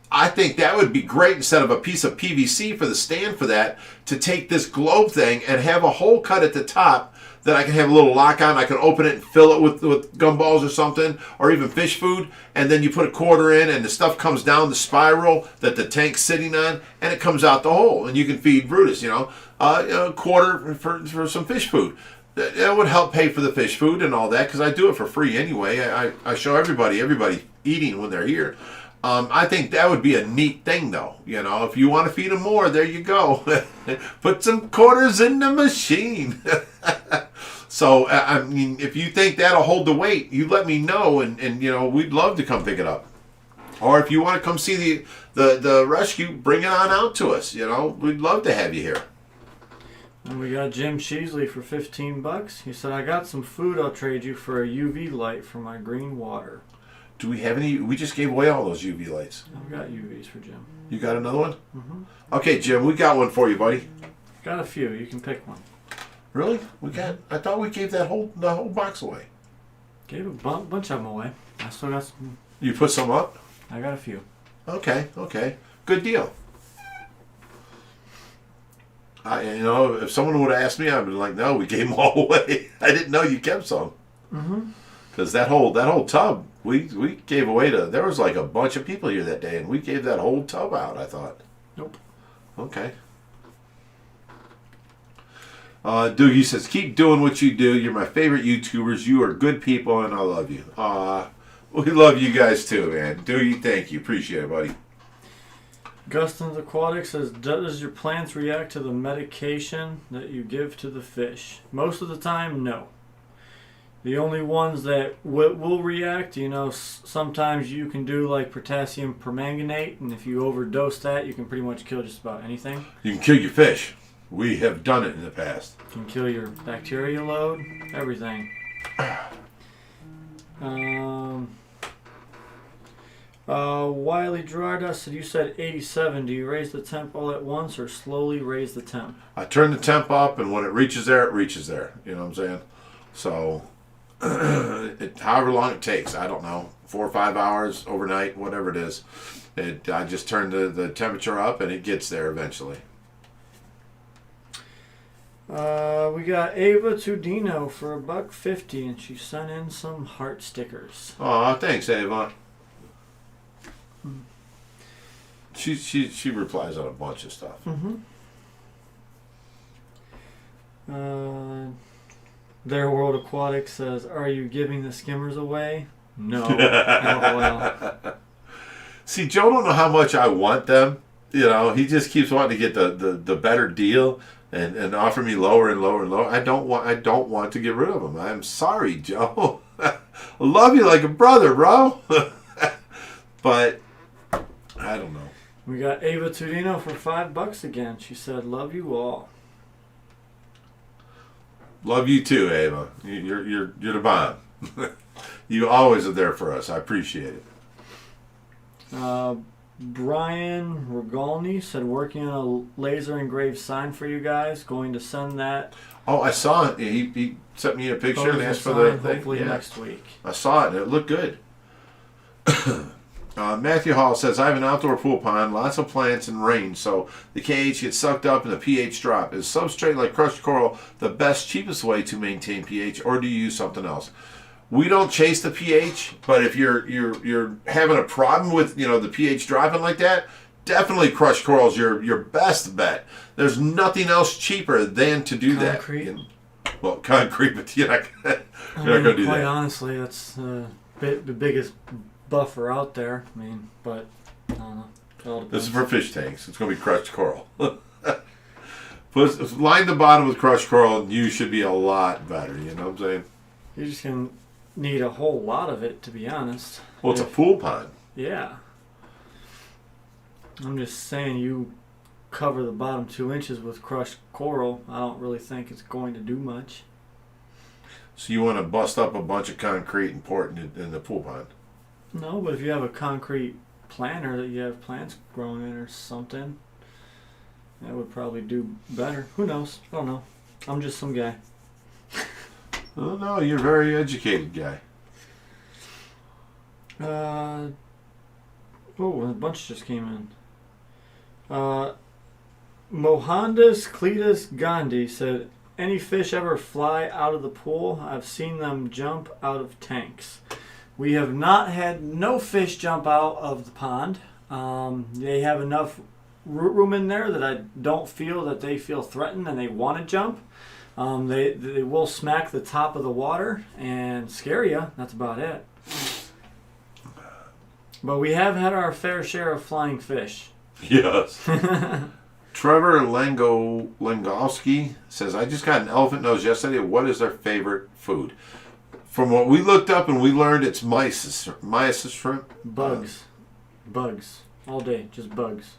I think that would be great instead of a piece of PVC for the stand for that, to take this globe thing and have a hole cut at the top that I can have a little lock on. I can open it and fill it with gumballs or something, or even fish food, and then you put a quarter in and the stuff comes down the spiral that the tank's sitting on, and it comes out the hole, and you can feed Brutus, a quarter for some fish food. That would help pay for the fish food and all that, because I do it for free anyway. I show everybody eating when they're here. I think that would be a neat thing, though. If you want to feed them more, there you go. Put some quarters in the machine. So, if you think that'll hold the weight, you let me know, and we'd love to come pick it up. Or if you want to come see the rescue, bring it on out to us. We'd love to have you here. And we got Jim Sheasley for $15. He said, I got some food I'll trade you for a UV light for my green water. Do we have any? We just gave away all those UV lights. I've got UVs for Jim. You got another one? Mm-hmm. Okay, Jim, we got one for you, buddy. Got a few. You can pick one. Really? I thought we gave the whole box away. Gave a bunch of them away. I still got some. You put some up? I got a few. Okay. Good deal. If someone would have asked me, I'd be like, no, we gave them all away. I didn't know you kept some. Mm-hmm. Because that whole tub, we gave away there was like a bunch of people here that day, and we gave that whole tub out, I thought. Nope. Okay. Doogie says, keep doing what you do. You're my favorite YouTubers. You are good people, and I love you. We love you guys too, man. Doogie, thank you. Appreciate it, buddy. Gustin's Aquatic says, does your plants react to the medication that you give to the fish? Most of the time, no. The only ones that will react, sometimes you can do like potassium permanganate, and if you overdose that, you can pretty much kill just about anything. You can kill your fish. We have done it in the past. You can kill your bacteria load, everything. Wiley Gerardus said, you said 87. Do you raise the temp all at once or slowly raise the temp? I turn the temp up, and when it reaches there, it reaches there. You know what I'm saying? So, however long it takes, I don't know, 4 or 5 hours, overnight, whatever it is. I just turn the temperature up, and it gets there eventually. We got Ava Tudino for $1.50, and she sent in some heart stickers. Oh, thanks, Ava. She replies on a bunch of stuff. Their World Aquatic says, "Are you giving the skimmers away?" No. LOL. See, Joe don't know how much I want them. You know, he just keeps wanting to get the better deal and offer me lower and lower and lower. I don't want to get rid of them. I'm sorry, Joe. I love you like a brother, bro. But I don't know. We got Ava Tudino for $5 again. She said, "Love you all." Love you too, Ava. You're the bomb. You always are there for us. I appreciate it. Brian Regalny said, "Working on a laser engraved sign for you guys. Going to send that." Oh, I saw it. He sent me a picture and asked for the thing. Hopefully next week. I saw it and it looked good. Matthew Hall says, "I have an outdoor pool pond, lots of plants and rain, so the KH gets sucked up and the pH drop. Is substrate like crushed coral the best, cheapest way to maintain pH, or do you use something else?" We don't chase the pH, but if you're having a problem with the pH dropping like that, definitely crushed coral is your best bet. There's nothing else cheaper than to do concrete. that. Well, concrete, but you're not gonna do that. Quite honestly, that's the biggest buffer out there. I mean, but I don't know. It all depends. This is for fish tanks. It's going to be crushed coral. Line the bottom with crushed coral, and you should be a lot better. You know what I'm saying? You're just going to need a whole lot of it, to be honest. Well, it's a pool pond. Yeah. I'm just saying, you cover the bottom 2 inches with crushed coral. I don't really think it's going to do much. So you want to bust up a bunch of concrete and pour it in the pool pond? No, but if you have a concrete planter that you have plants growing in or something, that would probably do better. Who knows? I don't know. I'm just some guy. Oh, no, you're a very educated guy. Oh, a bunch just came in. Mohandas Cletus Gandhi said, "Any fish ever fly out of the pool? I've seen them jump out of tanks." We have not had no fish jump out of the pond. They have enough root room in there that I don't feel that they feel threatened and they want to jump. They will smack the top of the water and scare you. That's about it. But we have had our fair share of flying fish. Yes. Trevor Langowski says, "I just got an elephant nose yesterday. What is their favorite food?" From what we looked up and we learned, it's mysis shrimp. Bugs. Bugs. All day. Just bugs.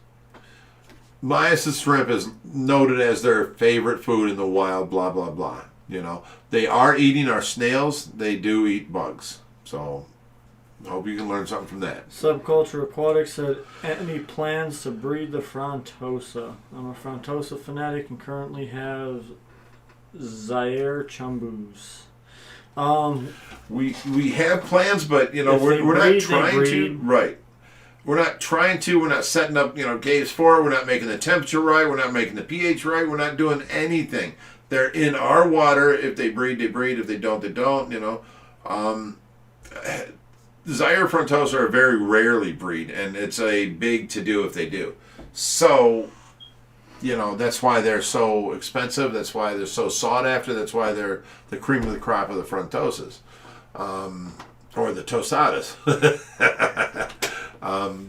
Mysis shrimp is noted as their favorite food in the wild, blah, blah, blah. You know, they are eating our snails. They do eat bugs. So, I hope you can learn something from that. Subculture Aquatic said, "Any plans to breed the Frontosa? I'm a Frontosa fanatic and currently have Zaire Chambus." We have plans, but we're not trying to. Right. We're not trying to. We're not setting up caves for it. We're not making the temperature right. We're not making the pH right. We're not doing anything. They're in our water. If they breed, they breed. If they don't, they don't. Zaire Frontosa are very rarely breed, and it's a big to do if they do. So, that's why they're so expensive. That's why they're so sought after. That's why they're the cream of the crop of the Frontosas, or the tostadas.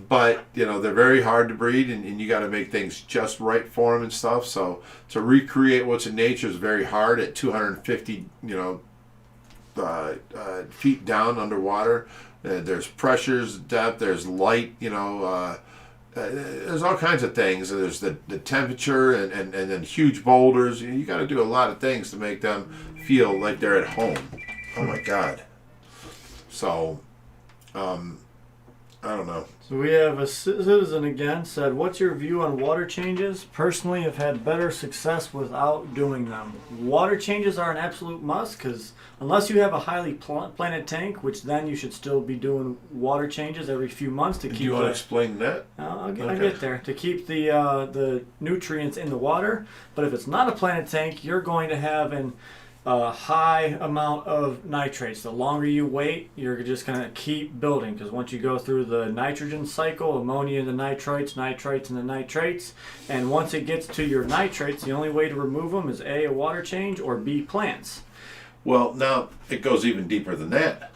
But they're very hard to breed, and you got to make things just right for them and stuff. So to recreate what's in nature is very hard at 250 feet down underwater. There's pressures, depth, there's light, there's all kinds of things. There's the temperature and then huge boulders. You got to do a lot of things to make them feel like they're at home. Oh my God. So, I don't know. So we have a citizen again said, "What's your view on water changes? Personally, I've had better success without doing them." Water changes are an absolute must because unless you have a highly planted tank, which then you should still be doing water changes every few months to keep. Do you want to explain that? I'll get there. To keep the nutrients in the water. But if it's not a planted tank, you're going to have, and a high amount of nitrates. The longer you wait, you're just going to keep building, because once you go through the nitrogen cycle, ammonia into nitrates, nitrates into nitrates, and once it gets to your nitrates, the only way to remove them is A, a water change, or B, plants. Well, now it goes even deeper than that.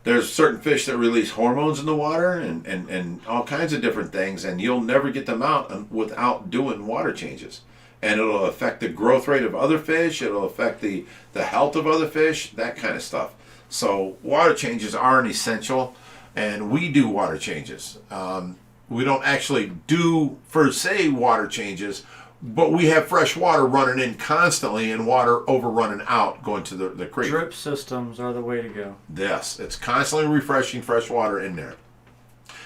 There's certain fish that release hormones in the water and all kinds of different things, and you'll never get them out without doing water changes. And it'll affect the growth rate of other fish, it'll affect the health of other fish, that kind of stuff. So water changes are an essential, and we do water changes. We don't actually do, per se, water changes, but we have fresh water running in constantly and water over running out going to the creek. Drip systems are the way to go. Yes, it's constantly refreshing fresh water in there.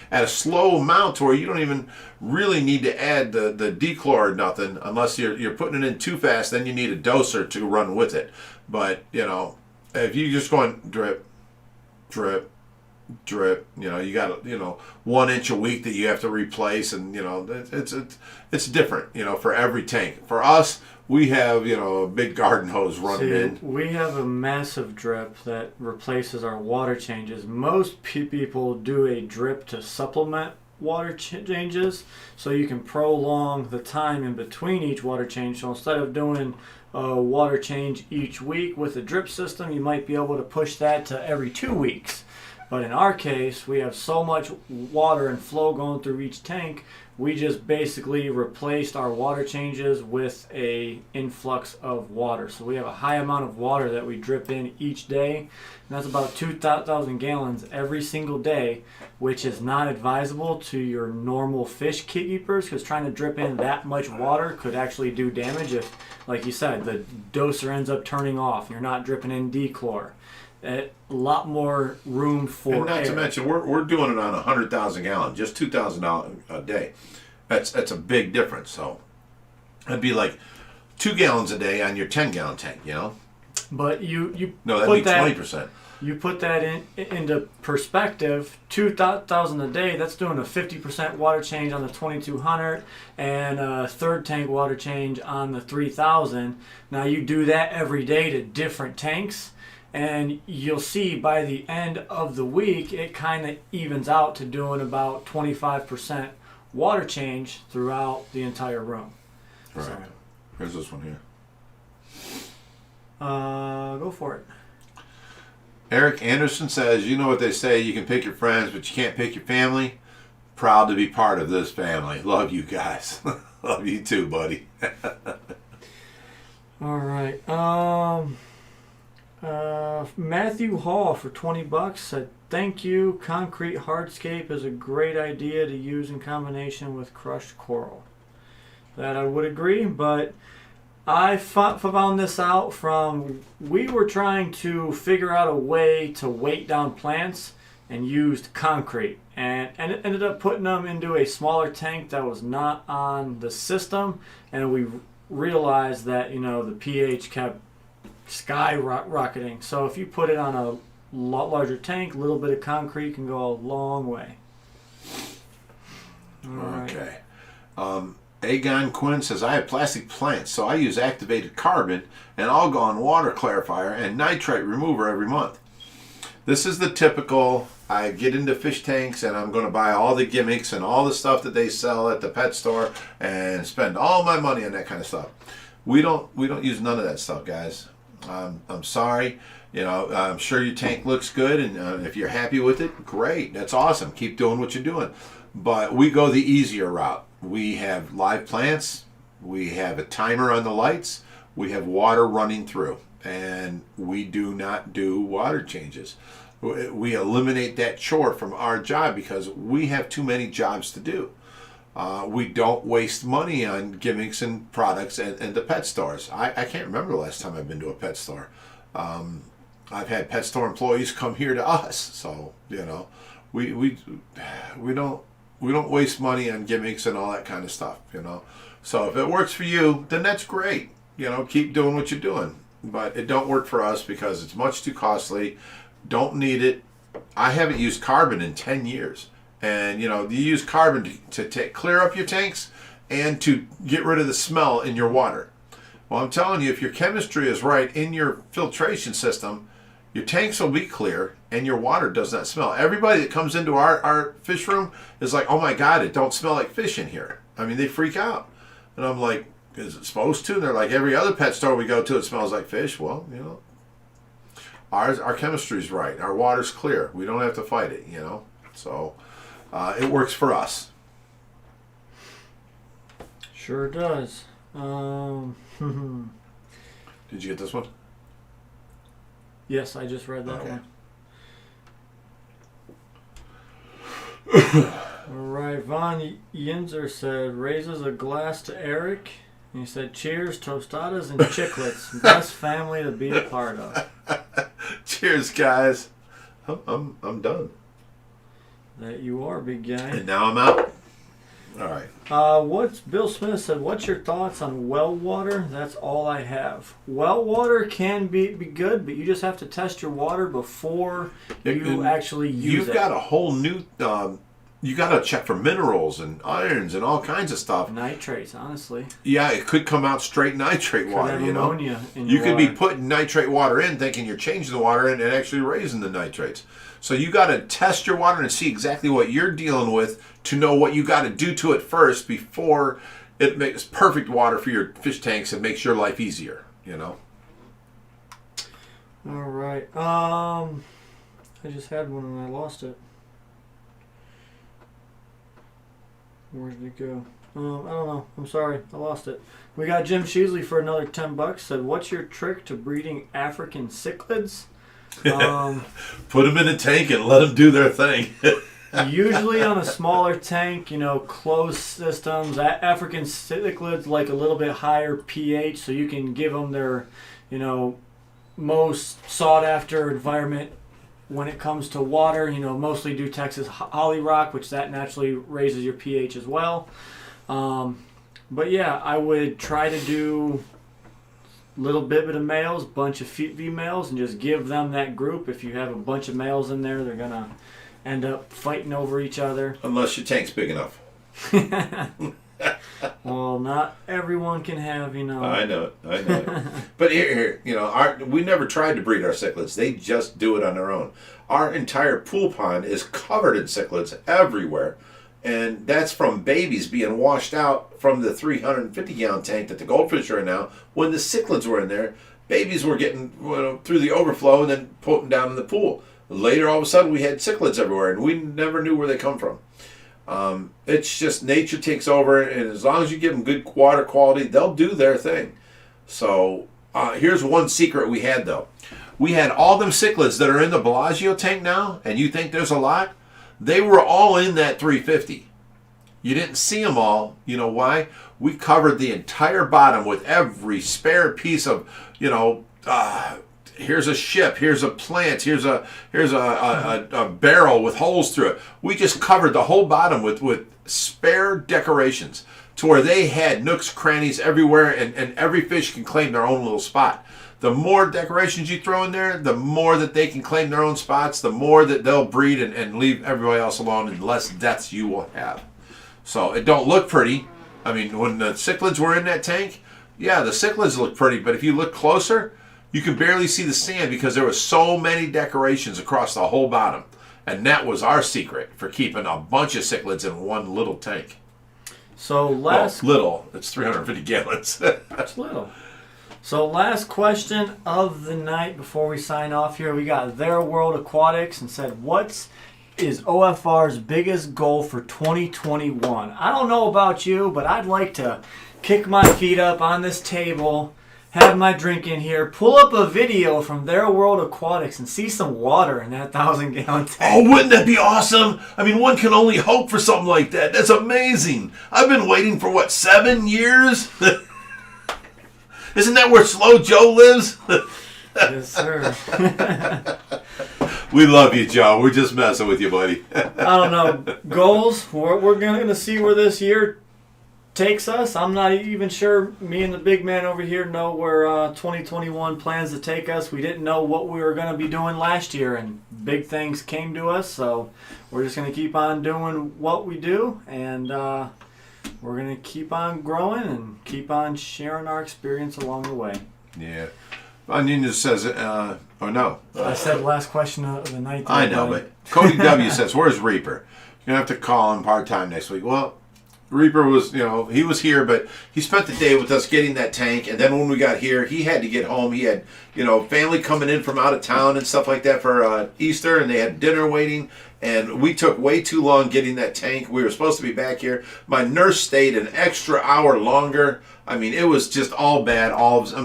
At a slow amount to where you don't even really need to add the dechlor or nothing unless you're putting it in too fast, then you need a doser to run with it. But, if you just going drip, drip, drip, you got 1 inch a week that you have to replace, and it's different, for every tank. For us, we have a big garden hose running in. We have a massive drip that replaces our water changes. Most people do a drip to supplement water changes, so you can prolong the time in between each water change. So instead of doing a water change each week with a drip system, you might be able to push that to every 2 weeks. But in our case, we have so much water and flow going through each tank, we just basically replaced our water changes with a influx of water. So we have a high amount of water that we drip in each day, and that's about 2,000 gallons every single day, which is not advisable to your normal fish keepers, because trying to drip in that much water could actually do damage if, like you said, the doser ends up turning off. You're not dripping in dechlor. A lot more room for and not air. to mention, we're doing it on 100,000 gallons, just 2,000 a day. That's a big difference. So it'd be like 2 gallons a day on your 10-gallon tank, But you No, that'd be 20%. You put that into perspective. 2,000 a day. That's doing a 50% water change on the 2,200 and a third tank water change on the 3,000. Now you do that every day to different tanks, and you'll see by the end of the week it kind of evens out to doing about 25% water change throughout the entire room. Right. So, Here's this one here. go for it. Eric Anderson says, you know what they say, you can pick your friends, but you can't pick your family. Proud to be part of this family. Love you guys. Love you too, buddy. All right. Matthew Hall for $20 said, "Thank you. Concrete hardscape is a great idea to use in combination with crushed coral." That I would agree, but I found this out from, we were trying to figure out a way to weight down plants and used concrete, and it ended up putting them into a smaller tank that was not on the system, and we realized that the pH kept skyrocketing. So if you put it on a lot larger tank, a little bit of concrete can go a long way. Okay. Agon Quinn says, I have plastic plants, so I use activated carbon and argon water clarifier and nitrite remover every month. This is the typical, I get into fish tanks and I'm going to buy all the gimmicks and all the stuff that they sell at the pet store and spend all my money on that kind of stuff. We don't use none of that stuff, guys. I'm sorry. I'm sure your tank looks good, and if you're happy with it, great. That's awesome. Keep doing what you're doing. But we go the easier route. We have live plants. We have a timer on the lights. We have water running through, and we do not do water changes. We eliminate that chore from our job because we have too many jobs to do. We don't waste money on gimmicks and products and the pet stores. I can't remember the last time I've been to a pet store. I've had pet store employees come here to us, so we don't waste money on gimmicks and all that kind of stuff. So if it works for you, then that's great. Keep doing what you're doing. But it don't work for us because it's much too costly. Don't need it. I haven't used carbon in 10 years. And you use carbon to clear up your tanks and to get rid of the smell in your water. Well, I'm telling you, if your chemistry is right in your filtration system, your tanks will be clear and your water does not smell. Everybody that comes into our fish room is like, oh my God, it don't smell like fish in here. I mean, they freak out. And I'm like, is it supposed to? And they're like, every other pet store we go to, it smells like fish. Well, you know, our chemistry's right. Our water's clear. We don't have to fight it, you know. So it works for us. Sure does. Did you get this one? Yes, I just read that Okay. one. All right, Von Yinzer said, raises a glass to Eric. And he said, cheers, tostadas, and Cichlids. Best family to be a part of. Cheers, guys. I'm done. That you are, big guy. And now I'm out. All right. Bill Smith said, what's your thoughts on well water? That's all I have. Well water can be good, but you just have to test your water before you actually use it. You've got a whole new... you got to check for minerals and irons and all kinds of stuff. Nitrates, honestly. Yeah, it could come out straight nitrate water, you know. Ammonia in You your could be water. putting nitrate water in thinking you're changing the water and actually raising the nitrates. So you got to test your water and see exactly what you're dealing with to know what you got to do to it first before it makes perfect water for your fish tanks and makes your life easier, you know. All right. I just had one and I lost it. Where did it go? I don't know. I'm sorry. I lost it. We got Jim Sheasley for another $10. Said, what's your trick to breeding African cichlids? Put them in a tank and let them do their thing. Usually on a smaller tank, you know, closed systems. African cichlids like a little bit higher pH, so you can give them their, you know, most sought after environment when it comes to water. You know, mostly do Texas holly rock, which that naturally raises your pH as well. But yeah, I would try to do little bit of males, bunch of females, and just give them that group. If you have a bunch of males in there, they're gonna end up fighting over each other. Unless your tank's big enough. Well, not everyone can have, you know. I know it. But here, you know, we never tried to breed our cichlids. They just do it on their own. Our entire pool pond is covered in cichlids everywhere. And that's from babies being washed out from the 350-gallon tank that the goldfish are in now. When the cichlids were in there, babies were getting through the overflow and then putting down in the pool. Later, all of a sudden, we had cichlids everywhere, and we never knew where they come from. It's just nature takes over, and as long as you give them good water quality, they'll do their thing. So here's one secret we had, though. We had all them cichlids that are in the Bellagio tank now, and you think there's a lot? They were all in that 350. You didn't see them all. You know why? We covered the entire bottom with every spare piece of, you know, here's a ship, here's a plant, here's a barrel with holes through it. We just covered the whole bottom with spare decorations to where they had nooks, crannies everywhere, and every fish can claim their own little spot. The more decorations you throw in there, the more that they can claim their own spots, the more that they'll breed and leave everybody else alone, and the less deaths you will have. So it don't look pretty. I mean, when the cichlids were in that tank, yeah, the cichlids look pretty, but if you look closer, you can barely see the sand because there were so many decorations across the whole bottom. And that was our secret for keeping a bunch of cichlids in one little tank. So last... Well, little. It's 350 gallons. That's little. So last question of the night before we sign off here. We got Their World Aquatics and said, what is OFR's biggest goal for 2021? I don't know about you, but I'd like to kick my feet up on this table, have my drink in here, pull up a video from Their World Aquatics and see some water in that 1,000-gallon tank. Oh, wouldn't that be awesome? I mean, one can only hope for something like that. That's amazing. I've been waiting for, 7 years? Isn't that where Slow Joe lives? Yes, sir. We love you, Joe. We're just messing with you, buddy. I don't know. Goals, we're going to see where this year takes us. I'm not even sure me and the big man over here know where 2021 plans to take us. We didn't know what we were going to be doing last year, and big things came to us, so we're just going to keep on doing what we do, and we're going to keep on growing and keep on sharing our experience along the way. Yeah. Onion just says, oh no. I said last question of the night. I know, but Cody W says, where's Reaper? You're going to have to call him part-time next week. Well, Reaper was, he was here, but he spent the day with us getting that tank. And then when we got here, he had to get home. He had, family coming in from out of town and stuff like that for Easter, and they had dinner waiting. And we took way too long getting that tank. We were supposed to be back here. My nurse stayed an extra hour longer. I mean, it was just all bad.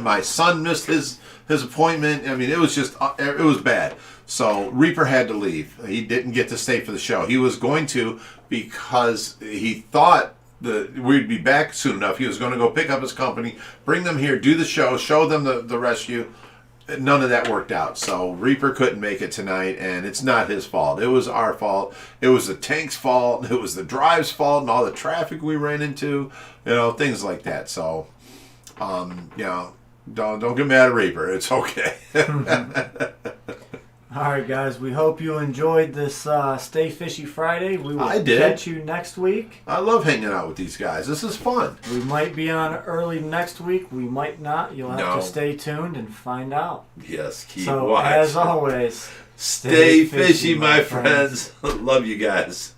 My son missed his appointment. I mean, it was bad. So Reaper had to leave. He didn't get to stay for the show. He was going to, because he thought that we'd be back soon enough. He was going to go pick up his company, bring them here, do the show, show them the rescue. None of that worked out. So Reaper couldn't make it tonight, and it's not his fault. It was our fault. It was the tank's fault. It was the drive's fault and all the traffic we ran into, things like that. So, don't get mad at Reaper. It's okay. All right, guys. We hope you enjoyed this Stay Fishy Friday. We will I did. catch you next week. I love hanging out with these guys. This is fun. We might be on early next week. We might not. You'll have to stay tuned and find out. Yes, keep So, watching. as always, Stay fishy, my friends. Love you guys.